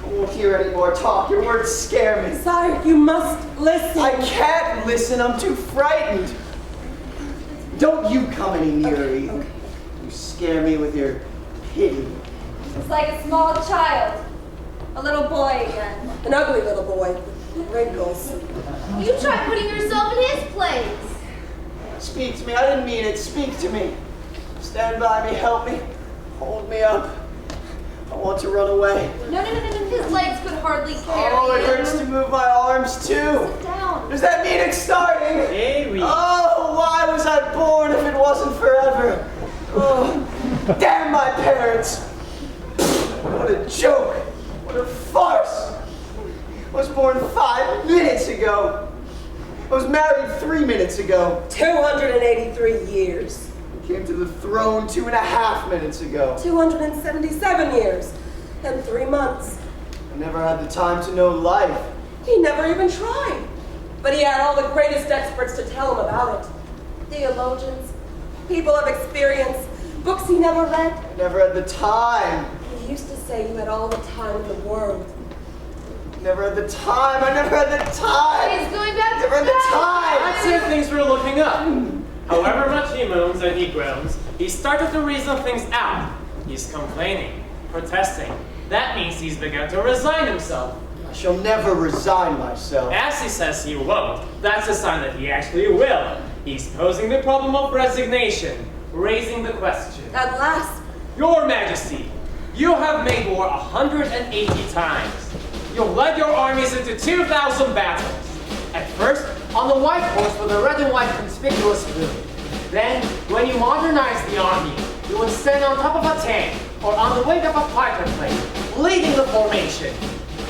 I won't hear any more talk. Your words scare me. Sire, you must listen. I can't listen. I'm too frightened. Don't you come any nearer, Eden. You scare me with your pity. It's like a small child. A little boy again. An ugly little boy with wrinkles. You try putting yourself in his place. Speak to me. I didn't mean it. Speak to me. Stand by me. Help me. Hold me up. I want to run away. No. His legs could hardly carry Oh, it him. hurts to move my arms too. Sit down. Does that mean it's starting? Maybe. Oh, why was I born if it wasn't forever? Oh, damn my parents. What a joke. What a farce. I was born 5 minutes ago. I was married 3 minutes ago. 283 years. I came to the throne 2.5 minutes ago. 277 years. And 3 months. I never had the time to know life. He never even tried. But he had all the greatest experts to tell him about it. Theologians, people of experience, books he never read. I never had the time. He used to say you had all the time in the world. Never had the time. I never had the time. He's going back to Never had the bed. time. That's if things were looking up. However much he moans and he groans, he started to reason things out. He's complaining, protesting. That means he's begun to resign himself. I shall never resign myself. As he says he won't, that's a sign that he actually will. He's posing the problem of resignation, raising the question. At last, Your Majesty, you have made war 180 times. You've led your armies into 2,000 battles. At first, on the white horse with a red and white conspicuous blue. Then, when you modernized the army, you would stand on top of a tank or on the wing of a fighter plane, leading the formation.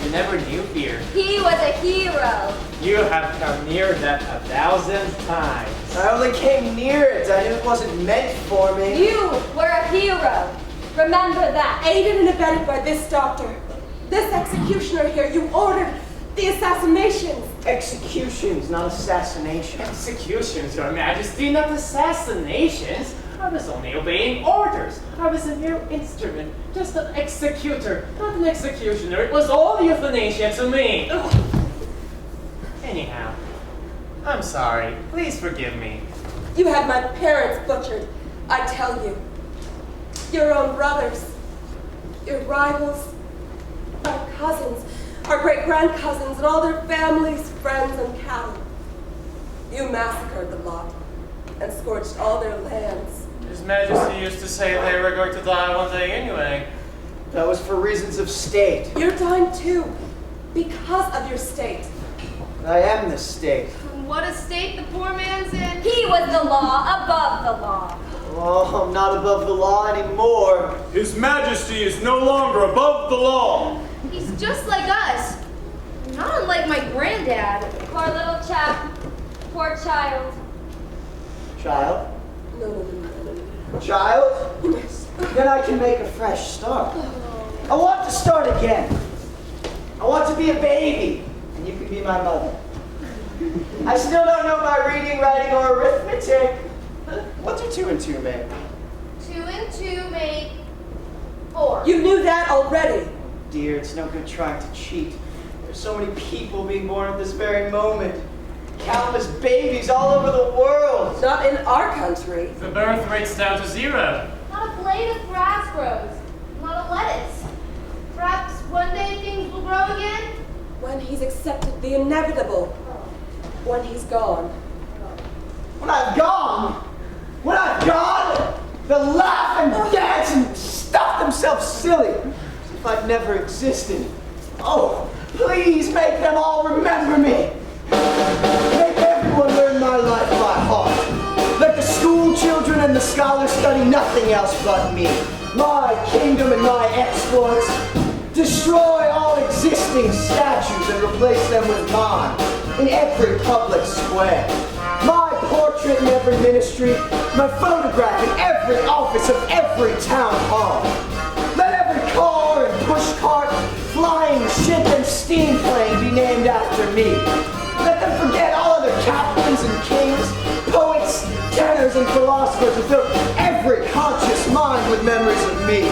You never knew fear. He was a hero. You have come near death 1,000 times. I only came near it. I knew it wasn't meant for me. You were a hero. Remember that. aided and abetted by this doctor, this executioner here, you ordered the assassinations. Executions, not assassinations. Executions, Your Majesty, not assassinations. I was only obeying orders. I was a mere instrument, just an executor, not an executioner. It was all euthanasia to me. Anyhow, I'm sorry. Please forgive me. You had my parents butchered, I tell you. Your own brothers, your rivals, our cousins, our great-grandcousins, and all their families, friends, and cattle. You massacred the lot and scorched all their lands. His Majesty used to say they were going to die one day anyway. That was for reasons of state. You're dying too, because of your state. I am the state. What a state the poor man's in. He was the law above the law. Oh, I'm not above the law anymore. His Majesty is no longer above the law. He's just like us. Not unlike my granddad. Poor little chap. Poor child. Child? No. Child? Then I can make a fresh start. I want to start again. I want to be a baby, and you can be my mother. I still don't know my reading, writing, or arithmetic. What do 2 and 2 make? 2 and 2 make 4. You knew that already. Dear, it's no good trying to cheat. There's so many people being born at this very moment. Countless babies all over the world. Not in our country. The birth rate's down to 0. Not a blade of grass grows. Not a lettuce. Perhaps one day things will grow again. When he's accepted the inevitable. When he's gone. When I've gone, they'll laugh and dance and stuff themselves silly. If I'd never existed. Oh, please make them all remember me. Make everyone learn my life by heart. Let the school children and the scholars study nothing else but me, my kingdom and my exploits. Destroy all existing statues and replace them with mine in every public square. My portrait in every ministry, my photograph in every office of every town hall. Let every car and pushcart, flying ship and steam plane be named after me. Let them forget all other captains and kings, poets, tenors and philosophers, and fill every conscious mind with memories of me.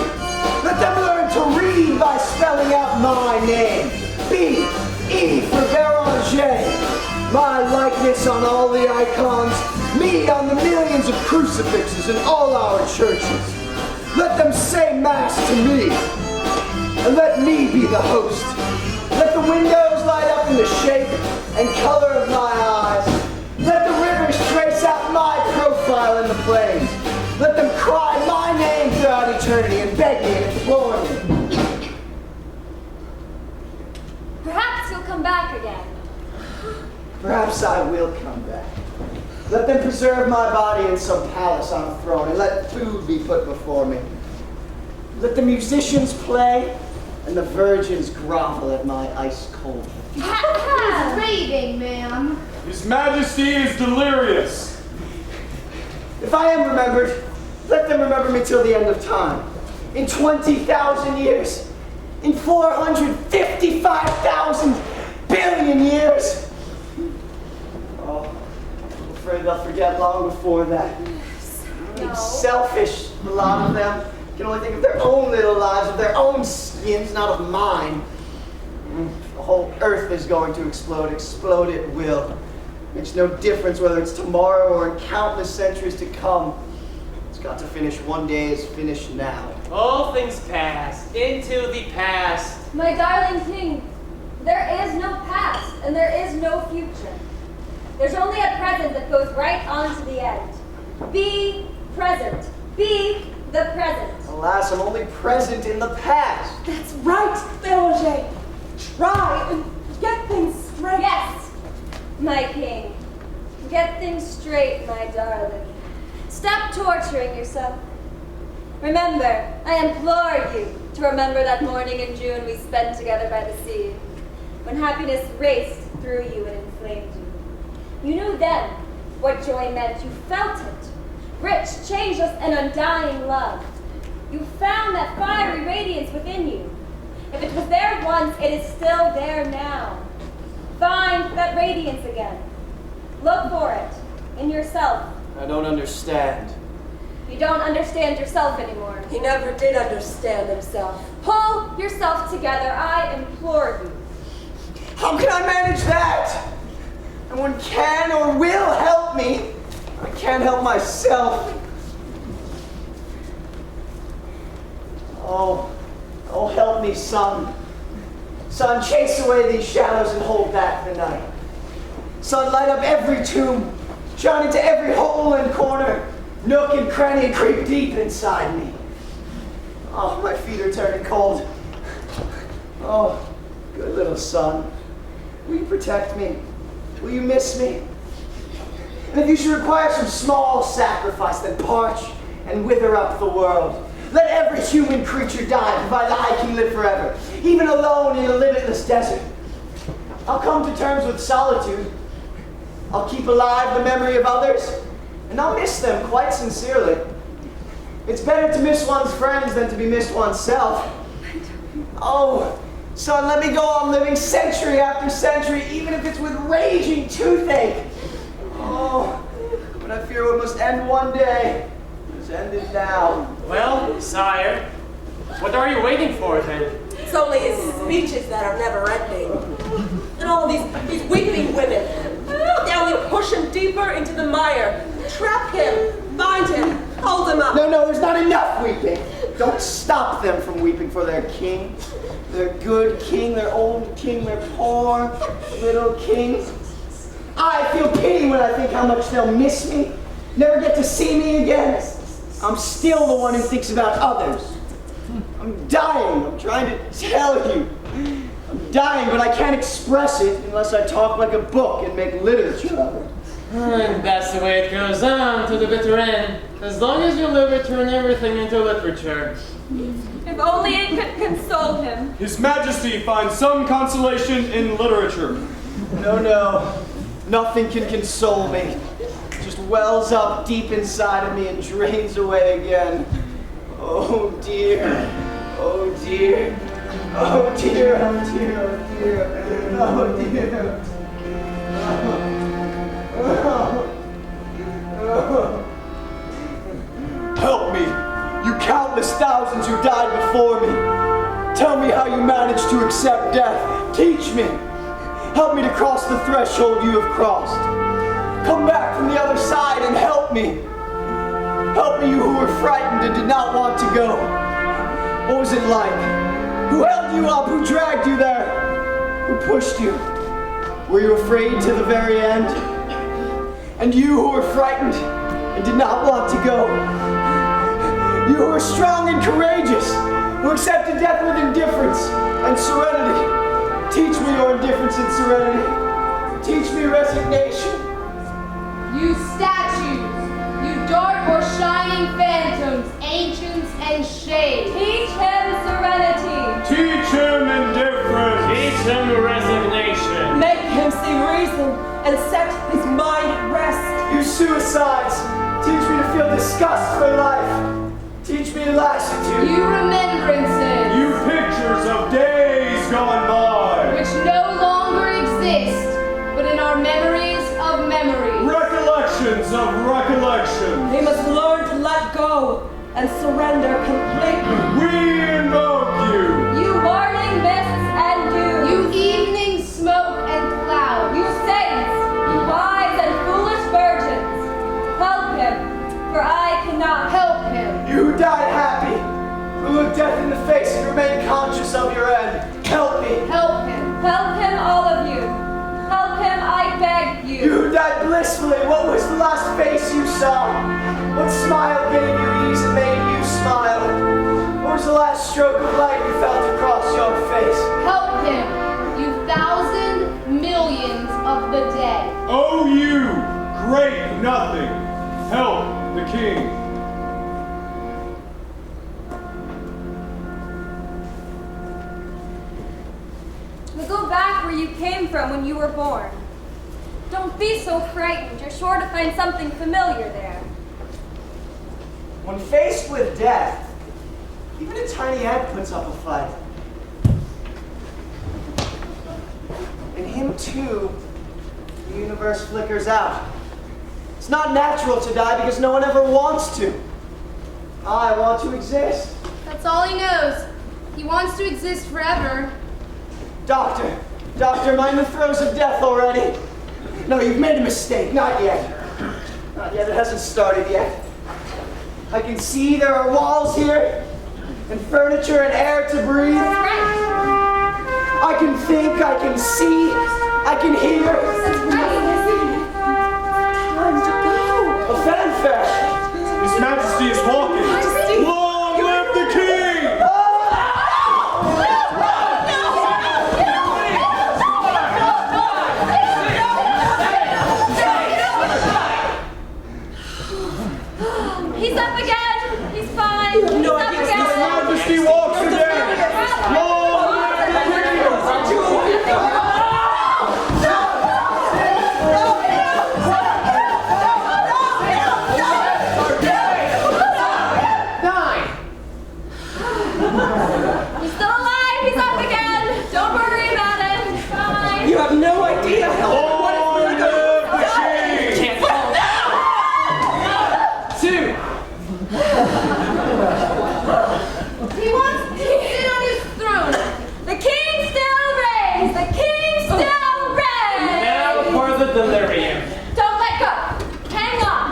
Let them learn to read by spelling out my name. B-E for Beranger. My likeness on all the icons, me on the millions of crucifixes in all our churches. Let them say Mass to me, and let me be the host. Let the windows light up in the shape and color of my eyes. Let the rivers trace out my profile in the flames. Let them cry my name throughout eternity and beg me and implore me. Perhaps you'll come back again. Perhaps I will come back. Let them preserve my body in some palace on a throne, and let food be put before me. Let the musicians play, and the virgins grovel at my ice-cold feet. He's raving, ma'am. His Majesty is delirious. If I am remembered, let them remember me till the end of time. In 20,000 years. In 455,000 billion years. Oh, I'm afraid they'll forget long before that. No. Selfish, a lot of them. Can only think of their own little lives, of their own skins, not of mine. The whole earth is going to explode. Explode it will. Makes no difference whether it's tomorrow or in countless centuries to come. It's got to finish one day, it's finished now. All things pass into the past. My darling king, there is no past and there is no future. There's only a present that goes right on to the end. Be present. Be the present. Alas, I'm only present in the past. That's right, Beranger. Try and get things straight. Yes, my king. Get things straight, my darling. Stop torturing yourself. Remember, I implore you to remember that morning in June we spent together by the sea, when happiness raced through you and inflamed you. You knew then what joy meant. You felt it. Rich, changeless, and undying love. You found that fiery radiance within you. If it was there once, it is still there now. Find that radiance again. Look for it in yourself. I don't understand. You don't understand yourself anymore. He never did understand himself. Pull yourself together, I implore you. How can I manage that? No one can or will help me. I can't help myself. Oh, help me, son. Son, chase away these shadows and hold back the night. Son, light up every tomb. Shine into every hole and corner, nook and cranny, and creep deep inside me. Oh, my feet are turning cold. Oh, good little son. Will you protect me? Will you miss me? And if you should require some small sacrifice, then parch and wither up the world. Let every human creature die, provided I can live forever, even alone in a limitless desert. I'll come to terms with solitude. I'll keep alive the memory of others, and I'll miss them quite sincerely. It's better to miss one's friends than to be missed oneself. Oh, son, let me go on living century after century, even if it's with raging toothache. Oh, but I fear what must end one day. It's ended now. Well, sire, what are you waiting for then? It's only his speeches that are never ending. And all these weeping women. They only push him deeper into the mire. Trap him, bind him, hold him up. No, there's not enough weeping. Don't stop them from weeping for their king. Their good king, their old king, their poor little king. I feel pity when I think how much they'll miss me, never get to see me again. I'm still the one who thinks about others. I'm dying. I'm trying to tell you. I'm dying, but I can't express it unless I talk like a book and make literature of it. And that's the way it goes on to the bitter end. As long as you live, turn everything into literature. If only it could console him. His Majesty finds some consolation in literature. No. Nothing can console me. It just wells up deep inside of me and drains away again. Oh dear. Oh dear. Oh dear. Oh dear. Oh dear. Oh dear. Help me, you countless thousands who died before me. Tell me how you managed to accept death. Teach me. Help me to cross the threshold you have crossed. Come back from the other side and help me. Help me, you who were frightened and did not want to go. What was it like? Who held you up? Who dragged you there? Who pushed you? Were you afraid to the very end? And you who were frightened and did not want to go. You who were strong and courageous, who accepted death with indifference and serenity. Teach me your indifference and serenity. Teach me resignation. You statues, you dark or shining phantoms, ancients and shades. Teach him serenity. Teach him indifference. Teach him resignation. Make him see reason and set his mind at rest. You suicides, teach me to feel disgust for life. Teach me lassitude. You remembrances, You pictures of days gone by. which no longer exist, but in our memories of memories. Recollections of recollection. He must learn to let go and surrender completely. We invoke you. You morning mists and dews. You evening smoke and cloud. You saints, you wise and foolish virgins. Help him, for I cannot. Help him. You who died happy, who looked death in the face and remained conscious of your end. Help me. Help him. Help him, all of you. Help him, I beg You you. who died blissfully, what was the last face you saw? What smile gave you ease and made you smile? What was the last stroke of light you felt across your face? Help him. You thousand millions of the dead. Oh, you great nothing. Help the king. We'll go back where you came from when you were born. Don't be so frightened. You're sure to find something familiar there. When faced with death, even a tiny ant puts up a fight. In him too, the universe flickers out. It's not natural to die because no one ever wants to. I want to exist. That's all he knows. He wants to exist forever. Doctor, am I in the throes of death already? No, you've made a mistake. Not yet. Not yet. It hasn't started yet. I can see there are walls here, and furniture and air to breathe. Right. I can think, I can see, I can hear. That's right. Time to go. A fanfare. His Majesty is walking. Long live the king! He's up again. He's fine. He's No, up he's again. His Majesty walks again. Long live the king! He's still alive. He's up again. Don't worry about it. He's fine. You have no idea what it's Long like. live the king! Two. He wants to sit on his throne. The king still reigns. The king still reigns. Now for the delirium. Don't let go. Hang on.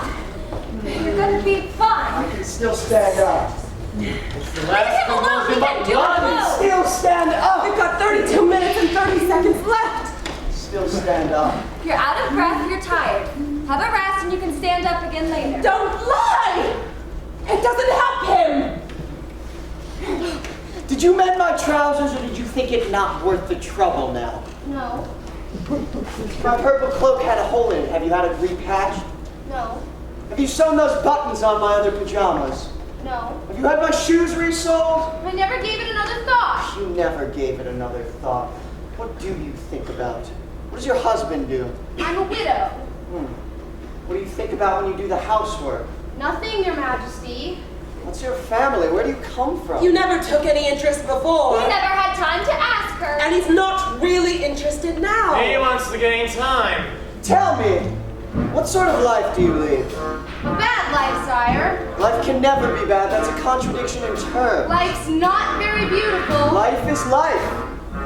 You're gonna be fine. I can still stand up. It's the Leave last him alone. We convulsion can of do it blood. alone. Still stand We've up. got 32 minutes and 30 seconds left. Still stand up. You're out of breath. You're tired. Have a rest, and you can stand up again later. Don't lie! It doesn't help him! Did you mend my trousers, or did you think it not worth the trouble now? No. My purple cloak had a hole in it. Have you had it repatched? No. Have you sewn those buttons on my other pajamas? No. Have you had my shoes resoled? I never gave it another thought. You never gave it another thought. What do you think about? What does your husband do? I'm a widow. What do you think about when you do the housework? Nothing, Your Majesty. What's your family? Where do you come from? You never took any interest before. He never had time to ask her. And he's not really interested now. He wants to gain time. Tell me, what sort of life do you lead? A bad life, sire. Life can never be bad. That's a contradiction in terms. Life's not very beautiful. Life is life.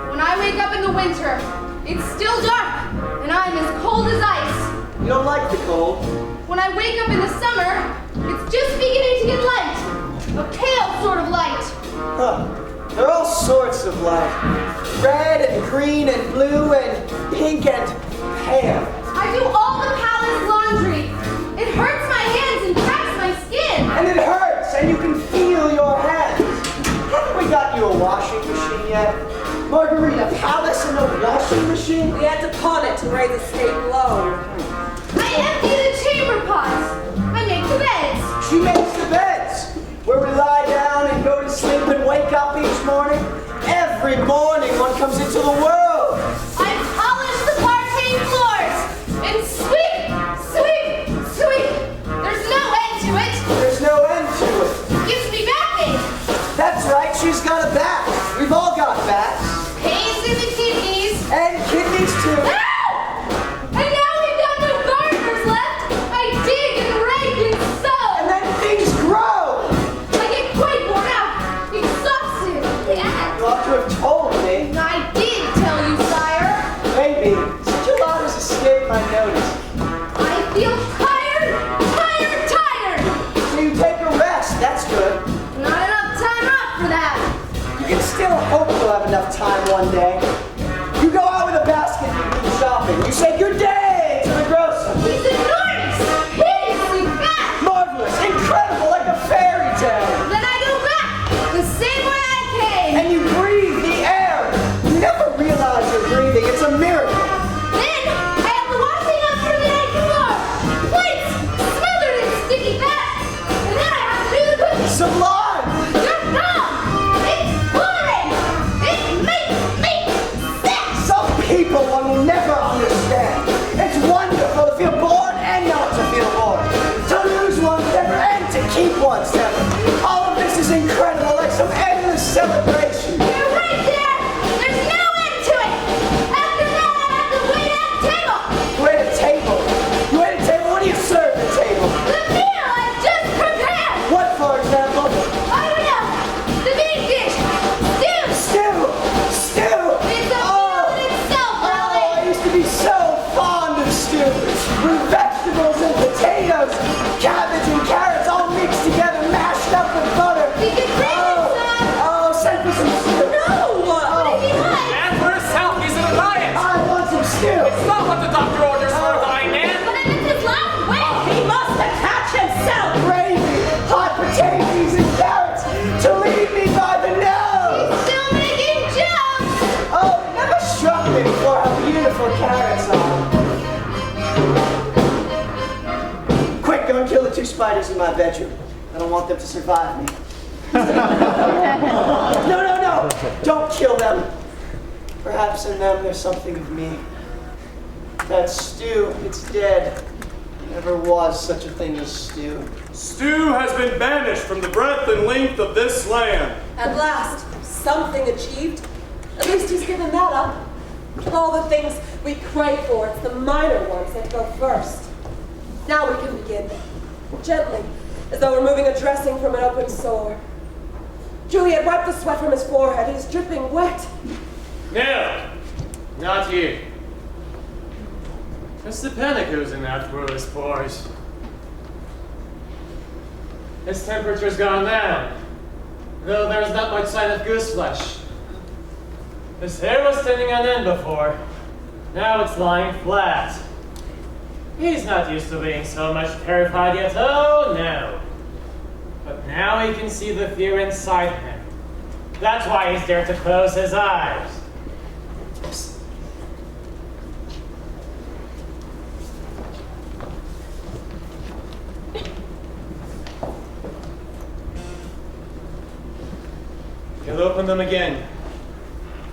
When I wake up in the winter, it's still dark, and I'm as cold as ice. You don't like the cold. When I wake up in the summer, it's just beginning to get light. A pale sort of light. Huh. There are all sorts of light. Red and green and blue and pink and pale. I do all the palace laundry. It hurts my hands and cracks my skin. And it hurts, and you can feel your hands. Haven't we got you a washing machine yet? Margarita, palace and a washing machine? We had to pawn it to raise the state loan. I empty the chamber pots. I make the beds. She makes the beds, where we lie down and go to sleep and wake up each morning. Every morning one comes into the world. I polish the parquet floors and sweep, sweep, sweep. There's no end to it. There's no end to it. Gives me backache. That's right, she's got a back. We've all got backs. Pains in the kidneys. And kidneys too. Ow! And now we've got no gardeners left. I dig and rake and sow. And then things grow. I get quite worn out, exhausted. You ought to have told me. I did tell you, sire. Maybe. Such a lot has escaped my notice. I feel tired, tired, tired. So you take a rest, that's good. Not enough time off for that. You can still hope you'll have enough time one day. You go out with a basket and you do shopping. You say good day to the grocer. He's enormous, hideously fat. Marvelous, incredible, like a fairy tale. Then I go back the same way I came. And you breathe the air. You never realize you're breathing. It's a miracle. Then I have the washing up for the night floor. Plates smothered in sticky fat. And then I have to do the cooking. Sublime. You're dumb. It's boring. It makes me sick. Some people one will never understand. It's wonderful to feel bored and not to feel bored. To lose one's never and to keep one's never. All of this is incredible, like some endless celebration. You're right there. There's no end to it. After that, I have to wait at a table. You wait at a table. You wait at a table. What do you serve at the table? The meal I've just prepared. What, for example? I don't know. The meat dish. Stew. Stew. Stew. It's a meal in itself, Oh, Raleigh. I used to be so fond of stew. With vegetables and potatoes, cabbage and carrots all mixed together, mashed up with butter. You can bring it, son. Oh, send me some stew. No! What if he likes? And for himself, he's in a diet. I want some stew. It's not what the doctor orders for a dying man. But if it's his last wish. He must attach himself! Gravy, hot potatoes and carrots to lead me by the nose. Still making jokes. Oh, it never struck me before how beautiful carrots are. Quick, go and kill the 2 spiders in my bedroom. I don't want them to survive me. No. Don't kill them. Perhaps in them there's something of me. That stew, it's dead. Never was such a thing as stew. Stew has been banished from the breadth and length of this land. At last, something achieved. At least he's given that up. Of all the things we crave for, it's the minor ones that go first. Now we can begin. Gently, as though removing a dressing from an open sore. Juliet, wipe the sweat from his forehead. He's dripping wet. No, not you. It's the panic oozing out through his pores. His temperature's gone down, though there's not much sign of goose flesh. His hair was standing on end before. Now it's lying flat. He's not used to being so much terrified yet, oh no. But now he can see the fear inside him. That's why he's dared to close his eyes. He'll open them again.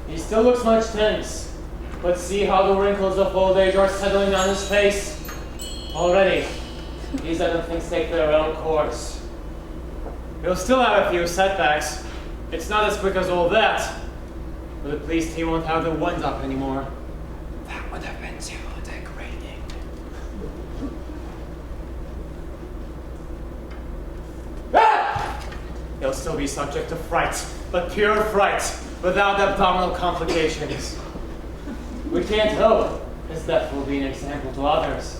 He still looks much tense, but see how the wrinkles of old age are settling on his face? Already, he's letting things take their own course. He'll still have a few setbacks. It's not as quick as all that. But at least he won't have the ones up anymore. That would have been too degrading. Ah! He'll still be subject to fright, but pure fright, without abdominal complications. We can't hope his death will be an example to others.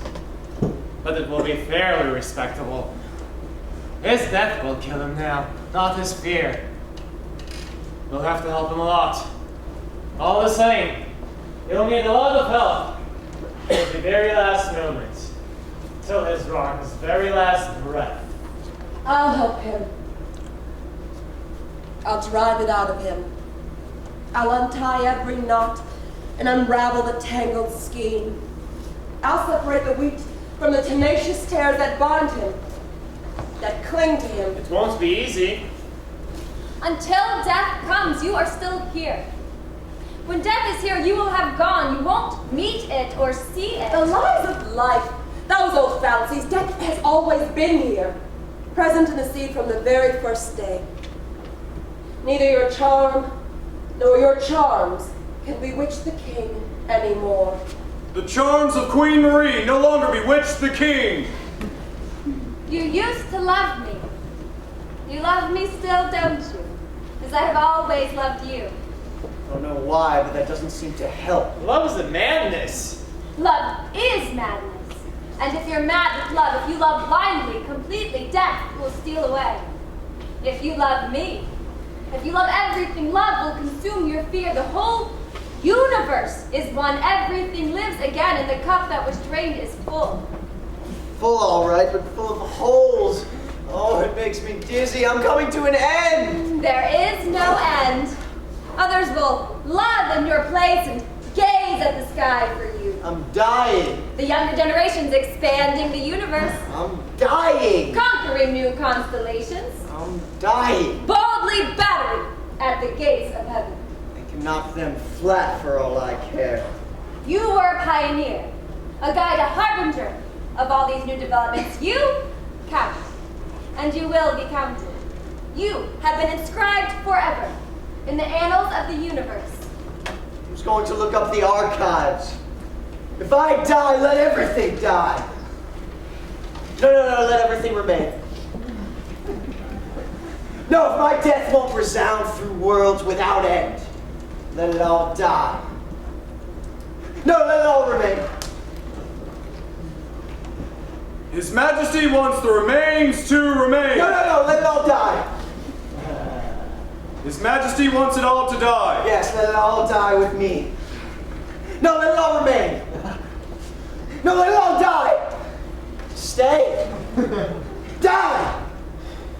But it will be fairly respectable. His death will kill him now, not his fear. We'll have to help him a lot. All the same, he'll need a lot of help at the very last moment, till his very last breath. I'll help him. I'll drive it out of him. I'll untie every knot and unravel the tangled skein. I'll separate the wheat from the tenacious tares that bind him, that cling to him. It won't be easy. Until death comes, you are still here. When death is here, you will have gone. You won't meet it or see it. The lies of life, those old fallacies, death has always been here, present in the sea from the very first day. Neither your charm nor your charms can bewitch the king anymore. The charms of Queen Marie no longer bewitch the king. You used to love me. You love me still, don't you? As I have always loved you. I don't know why, but that doesn't seem to help. Love is a madness. Love is madness. And if you're mad with love, if you love blindly, completely, death will steal away. If you love me, if you love everything, love will consume your fear. The whole universe is one. Everything lives again, and the cup that was drained is full. Full, all right, but full of holes. Oh, it makes me dizzy. I'm coming to an end. There is no end. Others will love in your place and gaze at the sky for you. I'm dying. The younger generation's expanding the universe, I'm dying. conquering new constellations, I'm dying. boldly battering at the gates of heaven. I can knock them flat for all I care. You were a pioneer, a guide, a harbinger of all these new developments. You count, and you will be counted. You have been inscribed forever in the annals of the universe. Who's going to look up the archives? If I die, let everything die. No, let everything remain. No, if my death won't resound through worlds without end, let it all die. No, let it all remain. His Majesty wants the remains to remain. No, let it all die. His Majesty wants it all to die. Yes, let it all die with me. No, let it all remain. No, let it all die. Stay. Die.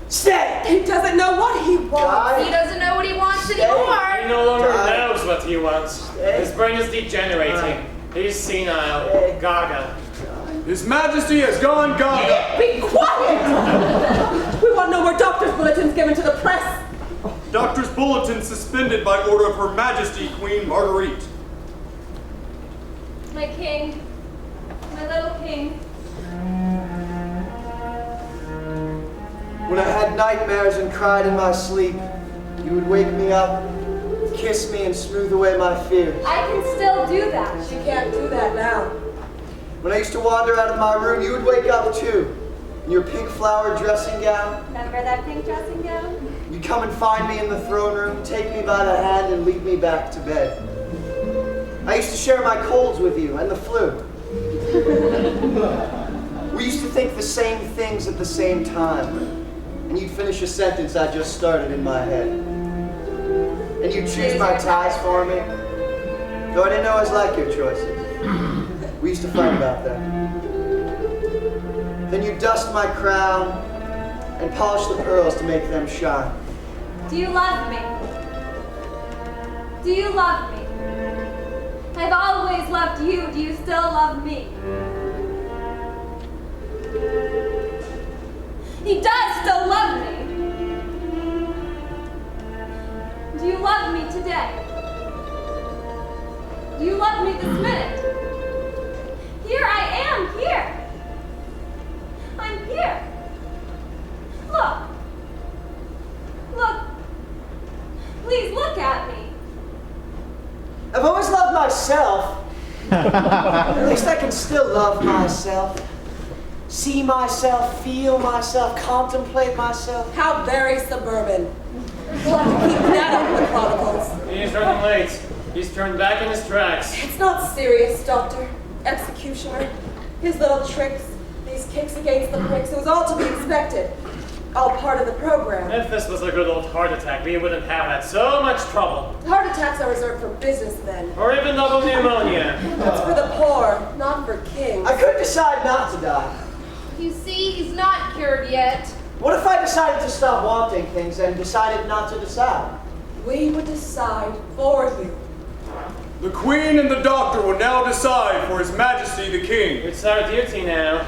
Stay. He doesn't know what he wants. Die. He doesn't know what he wants Stay. anymore. He no longer Die. knows what he wants. Stay. His brain is degenerating. He's senile. Stay. Gaga. His Majesty has gone gaga. Be quiet! We want no more doctor's bulletins given to the press. Doctor's bulletin suspended by order of Her Majesty Queen Marguerite. My king, my little king. When I had nightmares and cried in my sleep, you would wake me up, kiss me, and smooth away my fears. I can still do that. You can't do that now. When I used to wander out of my room, you would wake up too, in your pink flowered dressing gown. Remember that pink dressing gown? You'd come and find me in the throne room, take me by the hand, and lead me back to bed. I used to share my colds with you and the flu. We used to think the same things at the same time. And you'd finish a sentence I just started in my head. And you'd choose my ties for me. Though I didn't always like your choices. We used to fight about that. Then you'd dust my crown and polish the pearls to make them shine. Do you love me? Do you love me? I've always loved you. Do you still love me? He does still love me. Do you love me today? Do you love me this minute? Here I am, here. I'm here. Look. Look. Please look at me. I've always loved myself. At least I can still love myself. See myself, feel myself, contemplate myself. How very suburban. We'll have to keep that up in the chronicles. He's running late. He's turned back in his tracks. It's not serious, Doctor. Executioner. His little tricks, these kicks against the pricks, it was all to be expected. All part of the program. If this was a good old heart attack, we wouldn't have had so much trouble. Heart attacks are reserved for businessmen. Or even double pneumonia. That's for the poor, not for kings. I could decide not to die. You see, he's not cured yet. What if I decided to stop wanting things and decided not to decide? We would decide for you. The Queen and the Doctor will now decide for His Majesty the King. It's our duty now.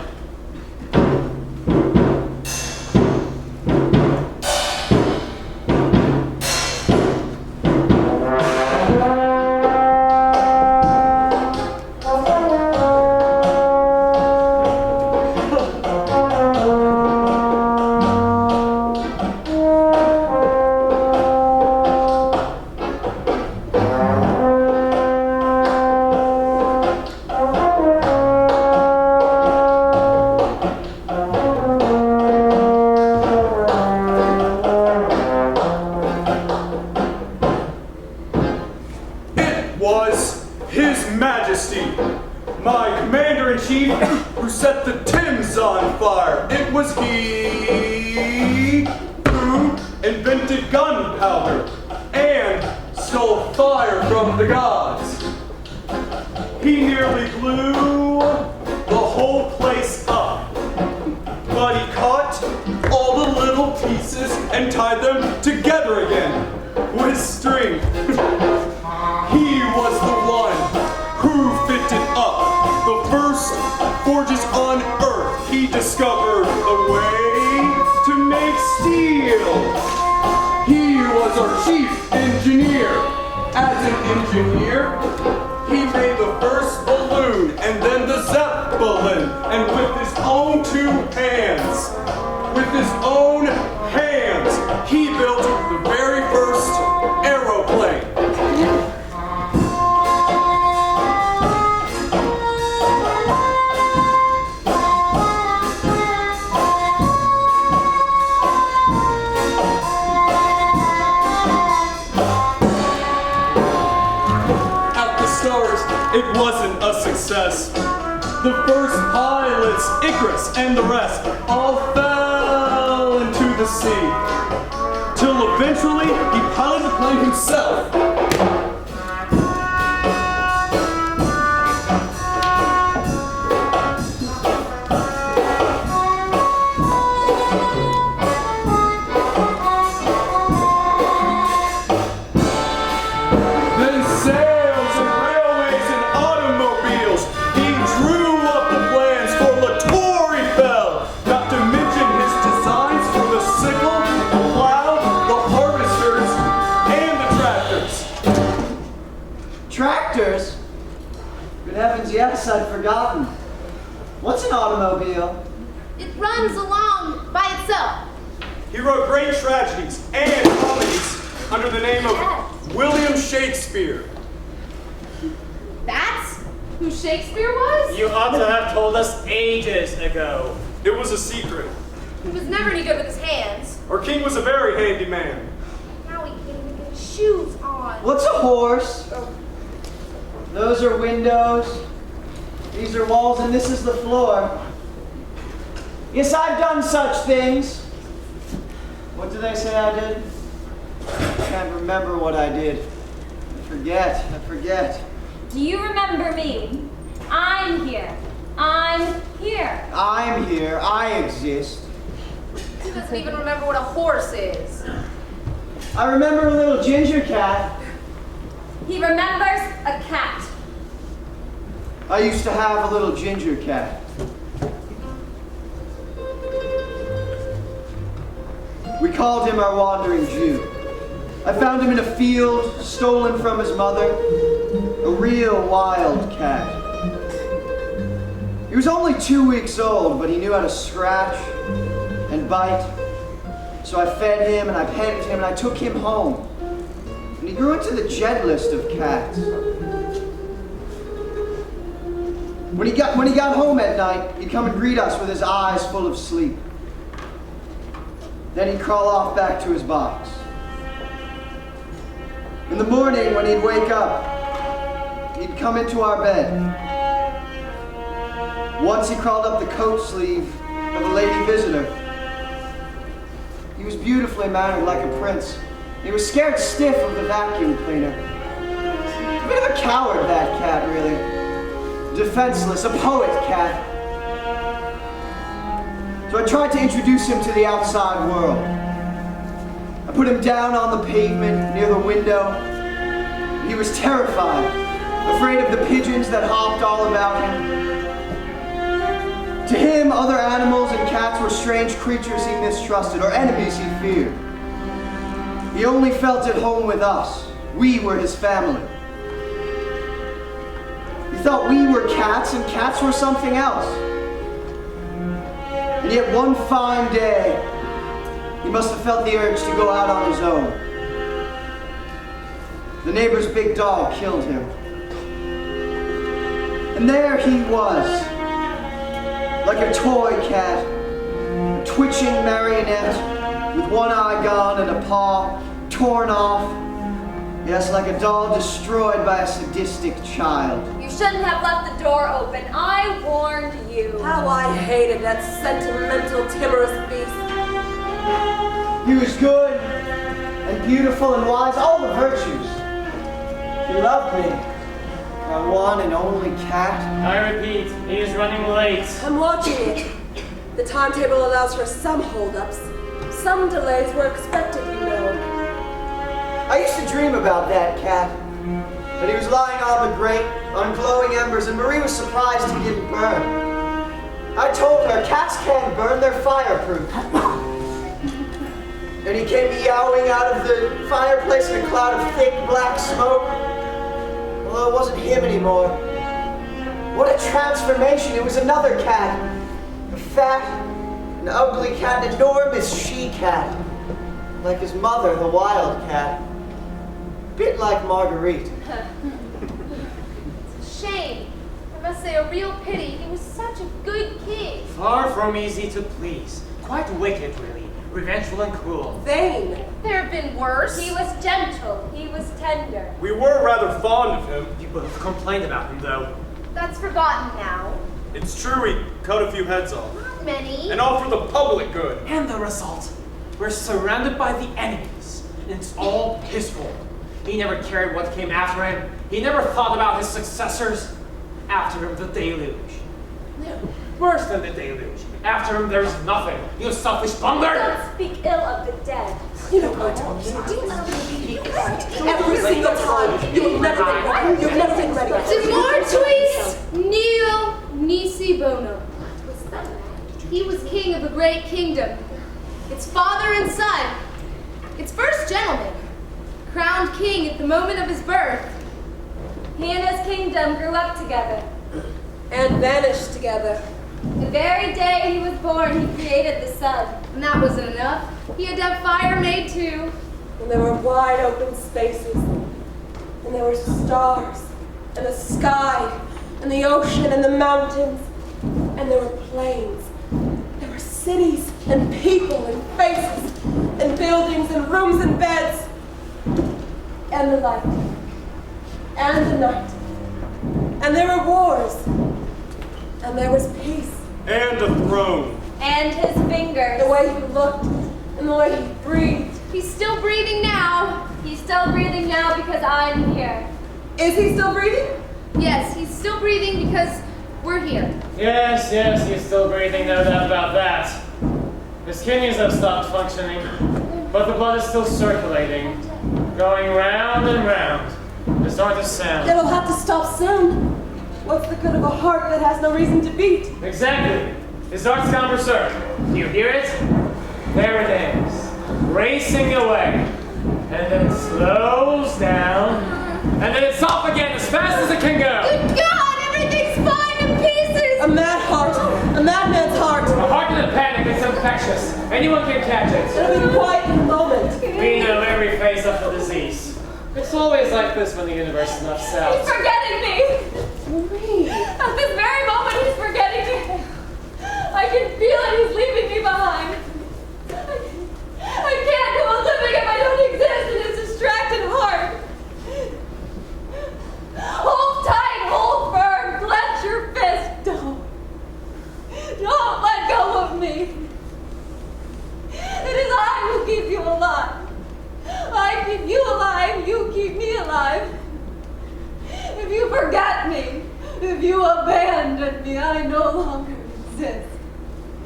And the rest all fell into the sea, till eventually he piloted the plane himself. Then sails and railways and automobiles, he drew up the plans for Tori. Not to mention his designs for the sickle, the plow, the harvesters, and the tractors. Tractors? Good heavens, yes, I'd forgotten. What's an automobile? It runs along by itself. He wrote great tragedies and comedies under the name of William Shakespeare. That's who Shakespeare was? You ought to have told us ages ago. It was a secret. He was never any good with his hands. Our king was a very handy man. Now he can't even get his shoes on. What's a horse? Those are windows. These are walls, and this is the floor. Yes, I've done such things. What did I say I did? I can't remember what I did. I forget. Do you remember me? I'm here. I'm here. I'm here. I exist. He doesn't even remember what a horse is. I remember a little ginger cat. He remembers a cat. I used to have a little ginger cat. We called him our wandering Jew. I found him in a field, stolen from his mother. A real wild cat. He was only 2 weeks old, but he knew how to scratch and bite. So I fed him and I petted him and I took him home. And he grew into the gentlest of cats. When he got home at night, he'd come and greet us with his eyes full of sleep. Then he'd crawl off back to his box. In the morning, when he'd wake up, he'd come into our bed. Once he crawled up the coat sleeve of a lady visitor. He was beautifully mannered like a prince. He was scared stiff of the vacuum cleaner. A bit of a coward, that cat, really. Defenseless, a poet cat. So I tried to introduce him to the outside world. I put him down on the pavement near the window. He was terrified, afraid of the pigeons that hopped all about him. To him, other animals and cats were strange creatures he mistrusted or enemies he feared. He only felt at home with us. We were his family. He thought we were cats and cats were something else. And yet one fine day, he must have felt the urge to go out on his own. The neighbor's big dog killed him. And there he was, like a toy cat, a twitching marionette with one eye gone and a paw torn off. Yes, like a doll destroyed by a sadistic child. You shouldn't have left the door open. I warned you. How I hated that sentimental, timorous beast. He was good and beautiful and wise, all the virtues. He loved me, my one and only cat. I repeat, he is running late. I'm watching it. The timetable allows for some holdups. Some delays were expected, you know. I used to dream about that cat. That he was lying on the grate, on glowing embers, and Marie was surprised he didn't burn. I told her, cats can't burn, they're fireproof. And he came meowing out of the fireplace in a cloud of thick black smoke. Well, it wasn't him anymore. What a transformation, it was another cat. A fat, an ugly cat, an enormous she-cat. Like his mother, the wild cat. Bit like Marguerite. It's a shame. I must say a real pity. He was such a good king. Far from easy to please. Quite wicked, really. Revengeful and cruel. Vain. There have been worse. He was gentle. He was tender. We were rather fond of him. You both complained about him, though. That's forgotten now. It's true we cut a few heads off. Not many. And all for the public good. And the result? We're surrounded by the enemies. And it's all his fault. He never cared what came after him. He never thought about his successors. After him, the deluge. No, worse than the deluge. After him, there is nothing. You selfish bungler! Don't speak ill of the dead. You know what I told you. Every single time. You've never been ready. You've never been ready. Demortuis nihil nisi bono. He was king of a great kingdom. Its father and son. Its first gentleman. Crowned king at the moment of his birth. He and his kingdom grew up together. And vanished together. The very day he was born, he created the sun. And that wasn't enough. He had to have fire made too. And there were wide open spaces. And there were stars. And the sky. And the ocean and the mountains. And there were plains. There were cities and people and faces. And buildings and rooms and beds. And the light. And the night. And there were wars. And there was peace. And a throne. And his fingers. The way he looked and the way he breathed. He's still breathing now. He's still breathing now because I'm here. Is he still breathing? Yes, he's still breathing because we're here. Yes, he's still breathing, no doubt about that. His kidneys have stopped functioning, but the blood is still circulating, going round and round. Resort to sound. It'll have to stop soon. What's the good of a heart that has no reason to beat? Exactly. His heart's gone berserk. Do you hear it? There it is. Racing away. And then it slows down. And then it's off again as fast as it can go. Good God, everything's flying to pieces! A mad heart. A madman's heart. A heart in a panic is infectious. Anyone can catch it. It'll be quiet in a moment. We know every phase of the disease. It's always like this when the universe snuffs He's out. forgetting me! Marie. At this very moment, he's forgetting me. I can feel it. He's leaving me behind. I can't go on living if I don't exist in his distracted heart. Hold tight, hold firm, clench your fist. Don't let go of me. It is I who keep you alive. I keep you alive, you keep me alive. If you forget me, if you abandon me, I no longer exist.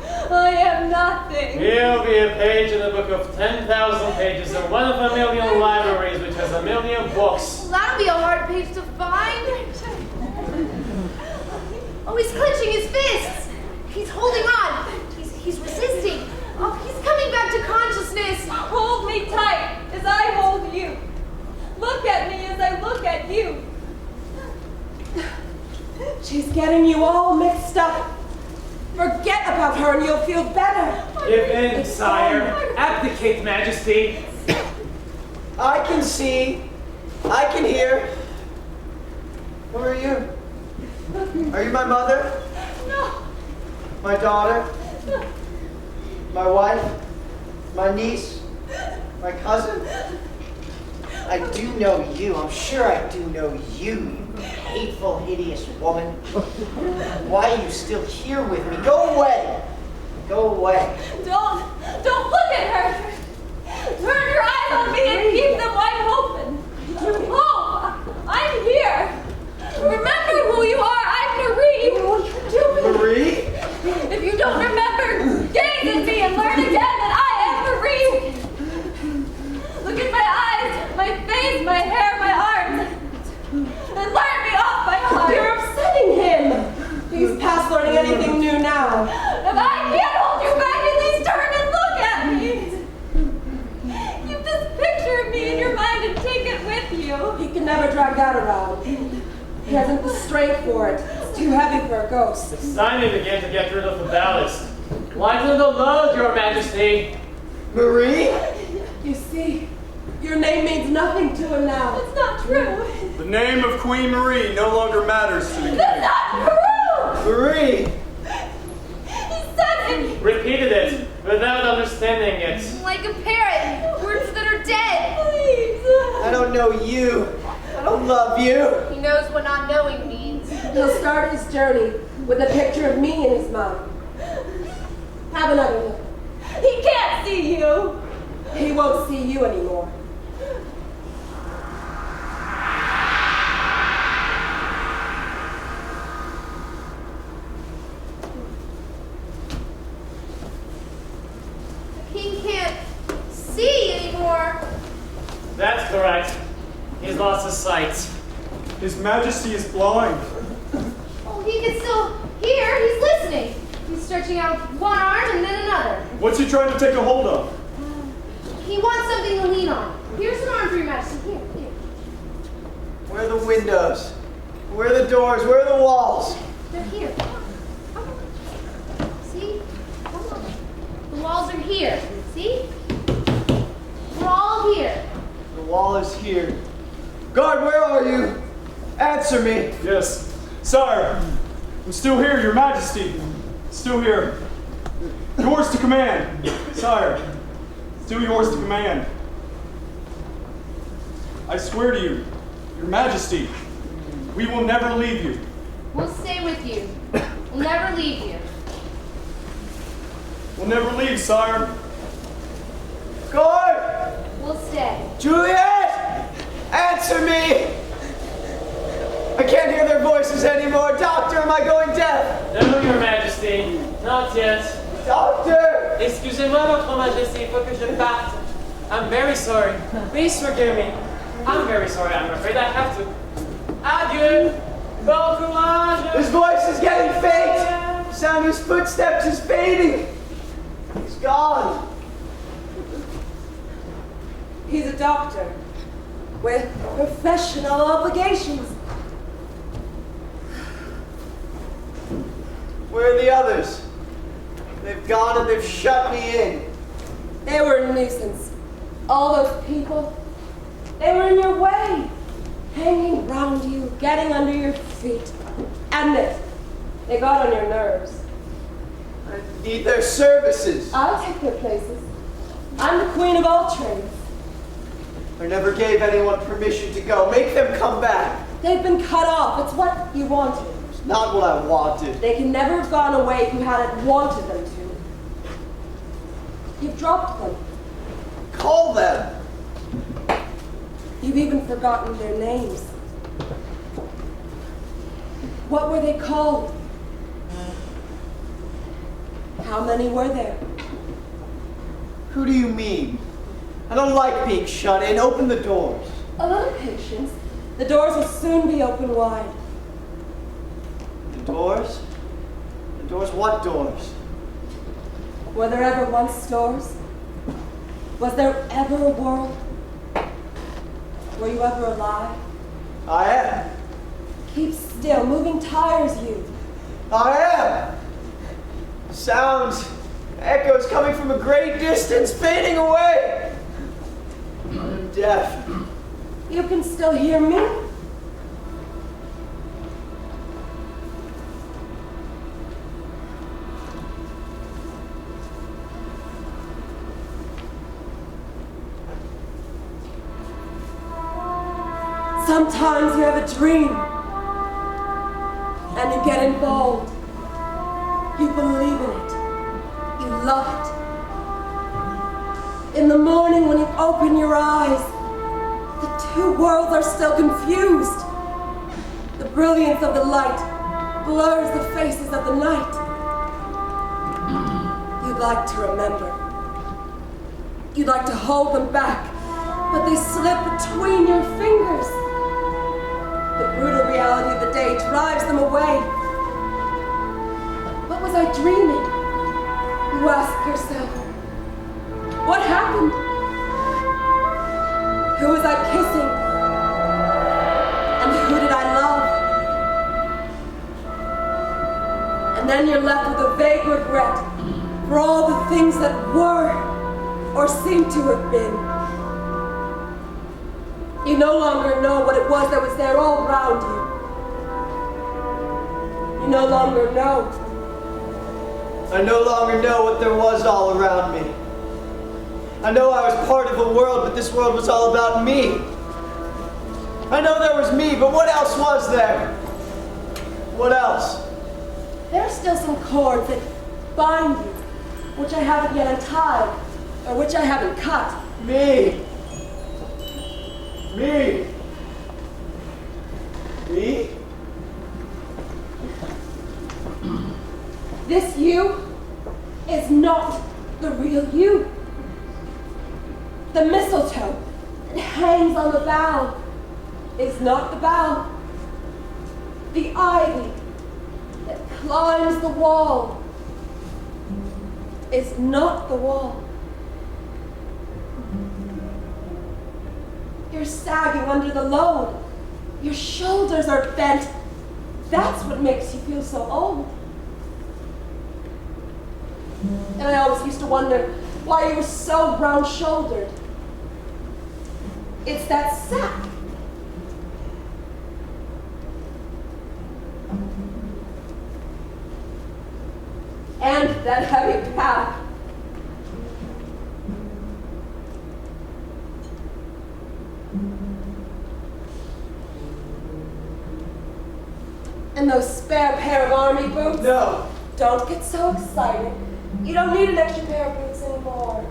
I am nothing. He'll be a page in a book of 10,000 pages or one of a million libraries which has a million books. Well, that'll be a hard page to find. Oh, he's clenching his fists. He's holding on. He's resisting. Oh, he's coming back to consciousness. Hold me tight as I hold you. Look at me as I look at you. She's getting you all mixed up. Forget about her and you'll feel better. Give in, sire. Abdicate, Majesty. I can see. I can hear. Who are you? Are you my mother? No. My daughter? My wife? My niece? My cousin? I do know you. I'm sure I do know you, you hateful, hideous woman. Why are you still here with me? Go away! Go away. Don't look at her. Turn your eyes on me and keep them wide open. Hope, I'm here. Remember who you are. I'm Marie. What are you doing? Marie? If you don't remember, gaze at me and learn again that I am Marie. Look at my eyes, my face, my hair, my arms, and learn me off by heart. You're upsetting him. He's past learning anything new now. If I can't hold you back, at least turn and look at me. Keep this picture of me in your mind and take it with you. He can never drag that around. He hasn't the strength for it. It's too heavy for a ghost. It's time you began to get rid of the ballast. Lighten the load, Your Majesty. Marie? You see, your name means nothing to him now. It's not true. The name of Queen Marie no longer matters to the king. That's not true. Marie! He said it. Repeated it without understanding it. Like a parrot. Words that are dead. Please. I don't know you. I don't love you. He knows what not knowing means. He'll start his journey with a picture of me in his mind. Have another look. He can't see you. He won't see you anymore. The king can't see anymore. That's correct. He's lost his sight. His Majesty is blind. Oh, he can still hear. He's listening. He's stretching out one arm and then another. What's he trying to take a hold of? He wants something to lean on. Here's an arm for your Majesty. Here. Where are the windows? Where are the doors? Where are the walls? They're here. Come on. See? Come on. The walls are here. See? We're all here. The wall is here. Guard, where are you? Answer me. Yes. Sire, I'm still here, Your Majesty. Still here. Yours to command. Sire, still yours to command. I swear to you, Your Majesty, we will never leave you. We'll stay with you. We'll never leave you. We'll never leave, sire. Guard! We'll stay. Juliet! Answer me! I can't hear their voices anymore. Doctor, am I going deaf? No, Your Majesty. Not yet. Doctor! Excusez-moi, Votre Majesté, il faut que je parte. I'm very sorry. Please forgive me. I'm very sorry. I'm afraid I have to. Adieu. Bon courage. His voice is getting faint. The sound of his footsteps is fading. He's gone. He's a doctor with professional obligations. Where are the others? They've gone and they've shut me in. They were a nuisance. All those people, they were in your way, hanging round you, getting under your feet. And they got on your nerves. I need their services. I'll take their places. I'm the queen of all trades. I never gave anyone permission to go. Make them come back. They've been cut off. It's what you wanted. It's not what I wanted. They can never have gone away if you hadn't wanted them to. You've dropped them. Call them. You've even forgotten their names. What were they called? How many were there? Who do you mean? I don't like being shut in. Open the doors. A little patience. The doors will soon be open wide. The doors? The doors? What doors? Were there ever once doors? Was there ever a world? Were you ever alive? I am. Keep still. Moving tires you. I am. Sounds, echoes coming from a great distance, fading away. I'm deaf. You can still hear me? Sometimes you have a dream and you get involved. You believe in it. You love it. In the morning when you open your eyes, the two worlds are still confused. The brilliance of the light blurs the faces of the night. You'd like to remember. You'd like to hold them back, but they slip between your fingers. The brutal reality of the day drives them away. What was I dreaming? You ask yourself. What happened? Who was I kissing? And who did I love? And then you're left with a vague regret for all the things that were or seemed to have been. You no longer know what it was that was there all around you. You no longer know. I no longer know what there was all around me. I know I was part of a world, but this world was all about me. I know there was me, but what else was there? What else? There are still some cords that bind you, which I haven't yet untied, or which I haven't cut. Me. Me. Me? This you is not the real you. The mistletoe that hangs on the bough is not the bough. The ivy that climbs the wall is not the wall. You're sagging under the load. Your shoulders are bent. That's what makes you feel so old. And I always used to wonder why you were so round-shouldered. It's that sack. And that heavy pack. And those spare pair of army boots? No. Don't get so excited. You don't need an extra pair of boots anymore.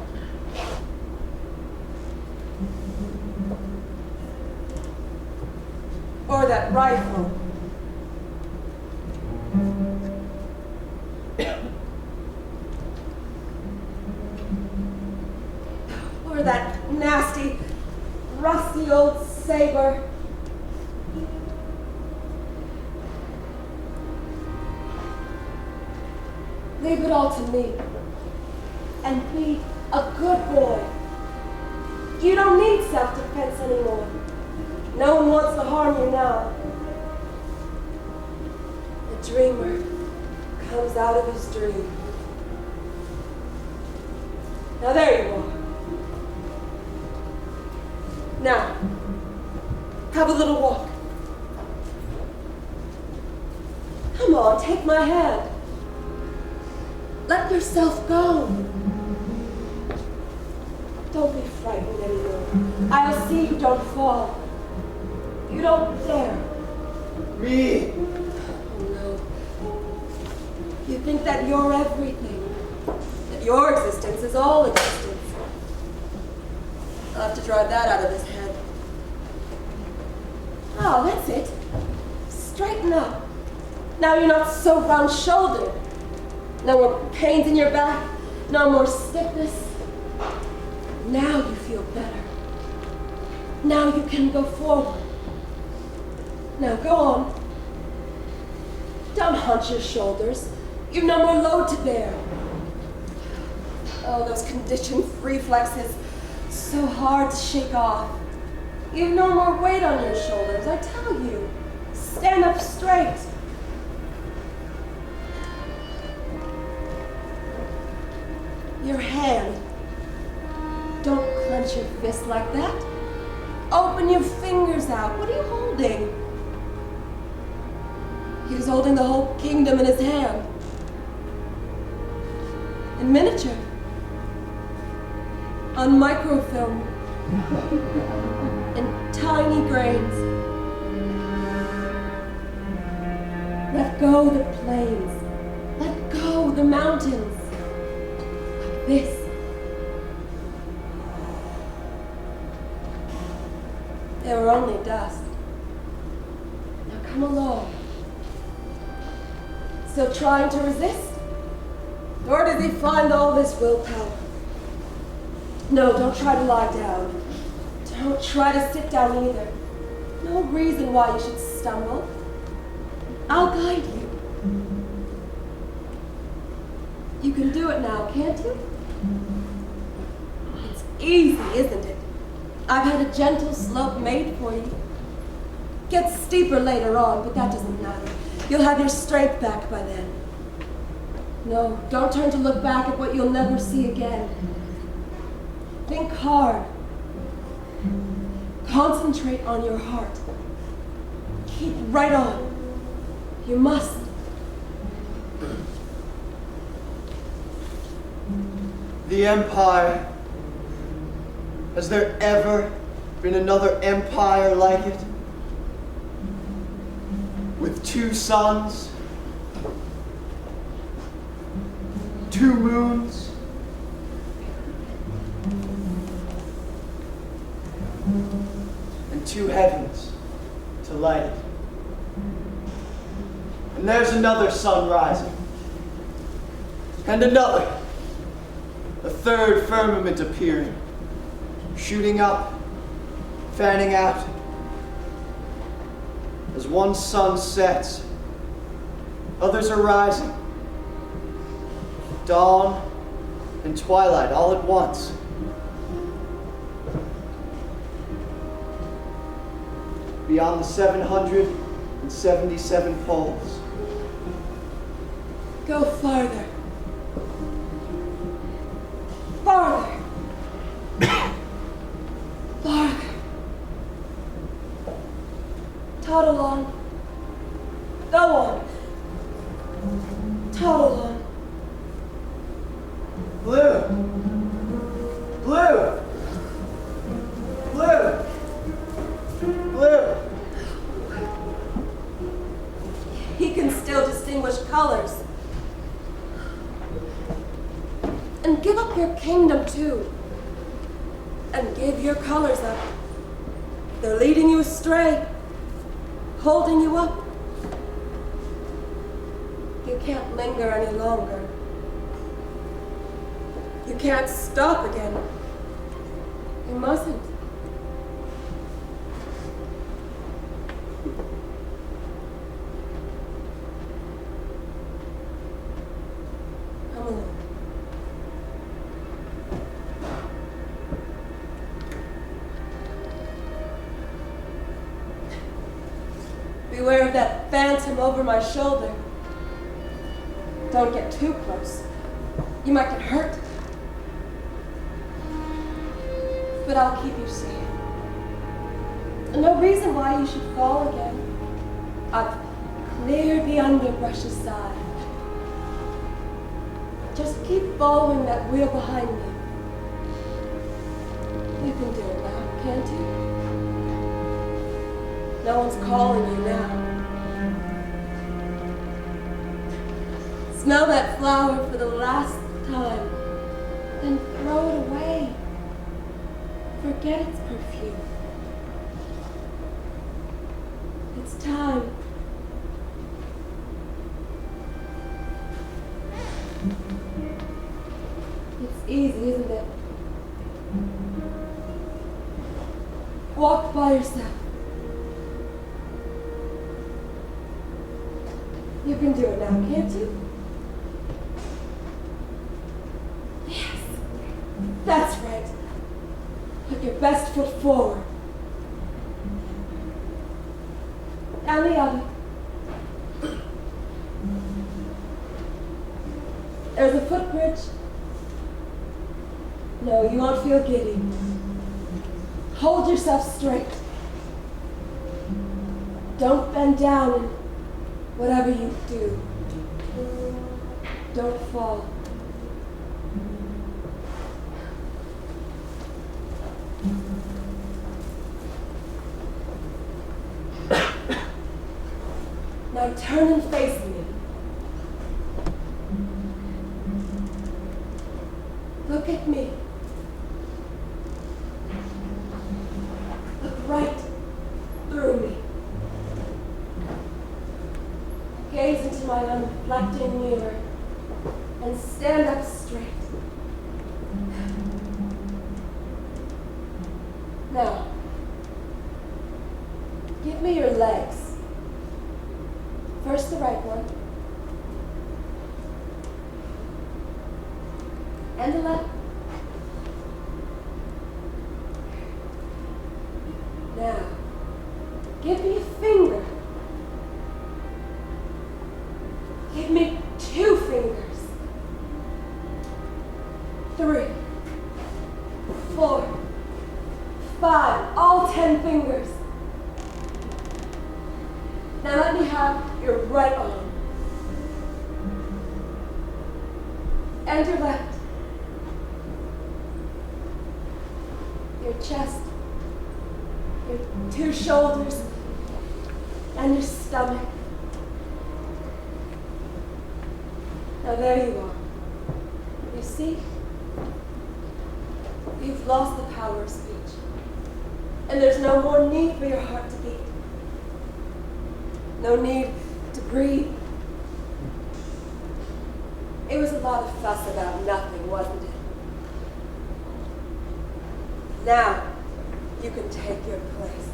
Or that rifle. Or that nasty, rusty old saber. Leave it all to me. And be a good boy. You don't need self-defense anymore. No one wants to harm you now. The dreamer comes out of his dream. Now there you are. Now, have a little walk. Come on, take my hand. Let yourself go. Don't be frightened anymore. I'll see you don't fall. You don't dare. Me? Oh no. You think that you're everything. That your existence is all existence. I'll have to drive that out of his head. Oh, that's it. Straighten up. Now you're not so round-shouldered. No more pains in your back. No more stiffness. Now you feel better. Now you can go forward. Now go on. Don't hunch your shoulders. You've no more load to bear. Oh, those conditioned reflexes, so hard to shake off. You've no more weight on your shoulders, I tell you. Stand up straight. Your hand. Don't clench your fist like that. Open your fingers out. What are you holding? He was holding the whole kingdom in his hand. In miniature. On microfilm. In tiny grains. Let go the plains. Let go the mountains. Like this. They were only dust. Now come along. Still trying to resist? Or did he find all this willpower? No, don't try to lie down. Don't try to sit down either. No reason why you should stumble. I'll guide you. You can do it now, can't you? It's easy, isn't it? I've had a gentle slope made for you. Gets steeper later on, but that doesn't matter. You'll have your strength back by then. No, don't turn to look back at what you'll never see again. Think hard. Concentrate on your heart. Keep right on. You must. The Empire. Has there ever been another empire like it? With 2 suns, 2 moons, and 2 heavens to light it. And there's another sun rising, and another, a 3rd firmament appearing, shooting up, fanning out. As one sun sets, others are rising. Dawn and twilight all at once. Beyond the 777 poles. Go farther. Farther. Farther. Toddle on. Go on. Toddle on. Blue! Blue! Blue! Blue! He can still distinguish colors. And give up your kingdom too. And give your colors up. They're leading you astray. Holding you up. You can't linger any longer. You can't stop again. You mustn't. Beware of that phantom over my shoulder. Don't get too close. You might get hurt. But I'll keep you safe. No reason why you should fall again. I've cleared the underbrush aside. Just keep following that wheel behind me. You can do it now, can't you? No one's calling you now. Smell that flower for the last time, then throw it away. Forget its perfume. It's time. It's easy, isn't it? Walk by yourself. You can do it now, can't you? Yes, that's right. Put your best foot forward. Down the other. There's a footbridge. No, you won't feel giddy. Hold yourself straight. Don't bend down and whatever you do, don't fall. Now turn and face me. Look at me. Look right through me. Gaze into my unreflecting mirror and stand up straight. Now, give me your legs. First the right one, and the left. Now, give me a finger. Give me 2 fingers. 3, 4, 5, all 10 fingers. Now let me have your right arm. And your left. Your chest. Your 2 shoulders. And your stomach. Now there you are. You see? You've lost the power of speech. And there's no more need for your heart to beat. No need to breathe. It was a lot of fuss about nothing, wasn't it? Now, you can take your place.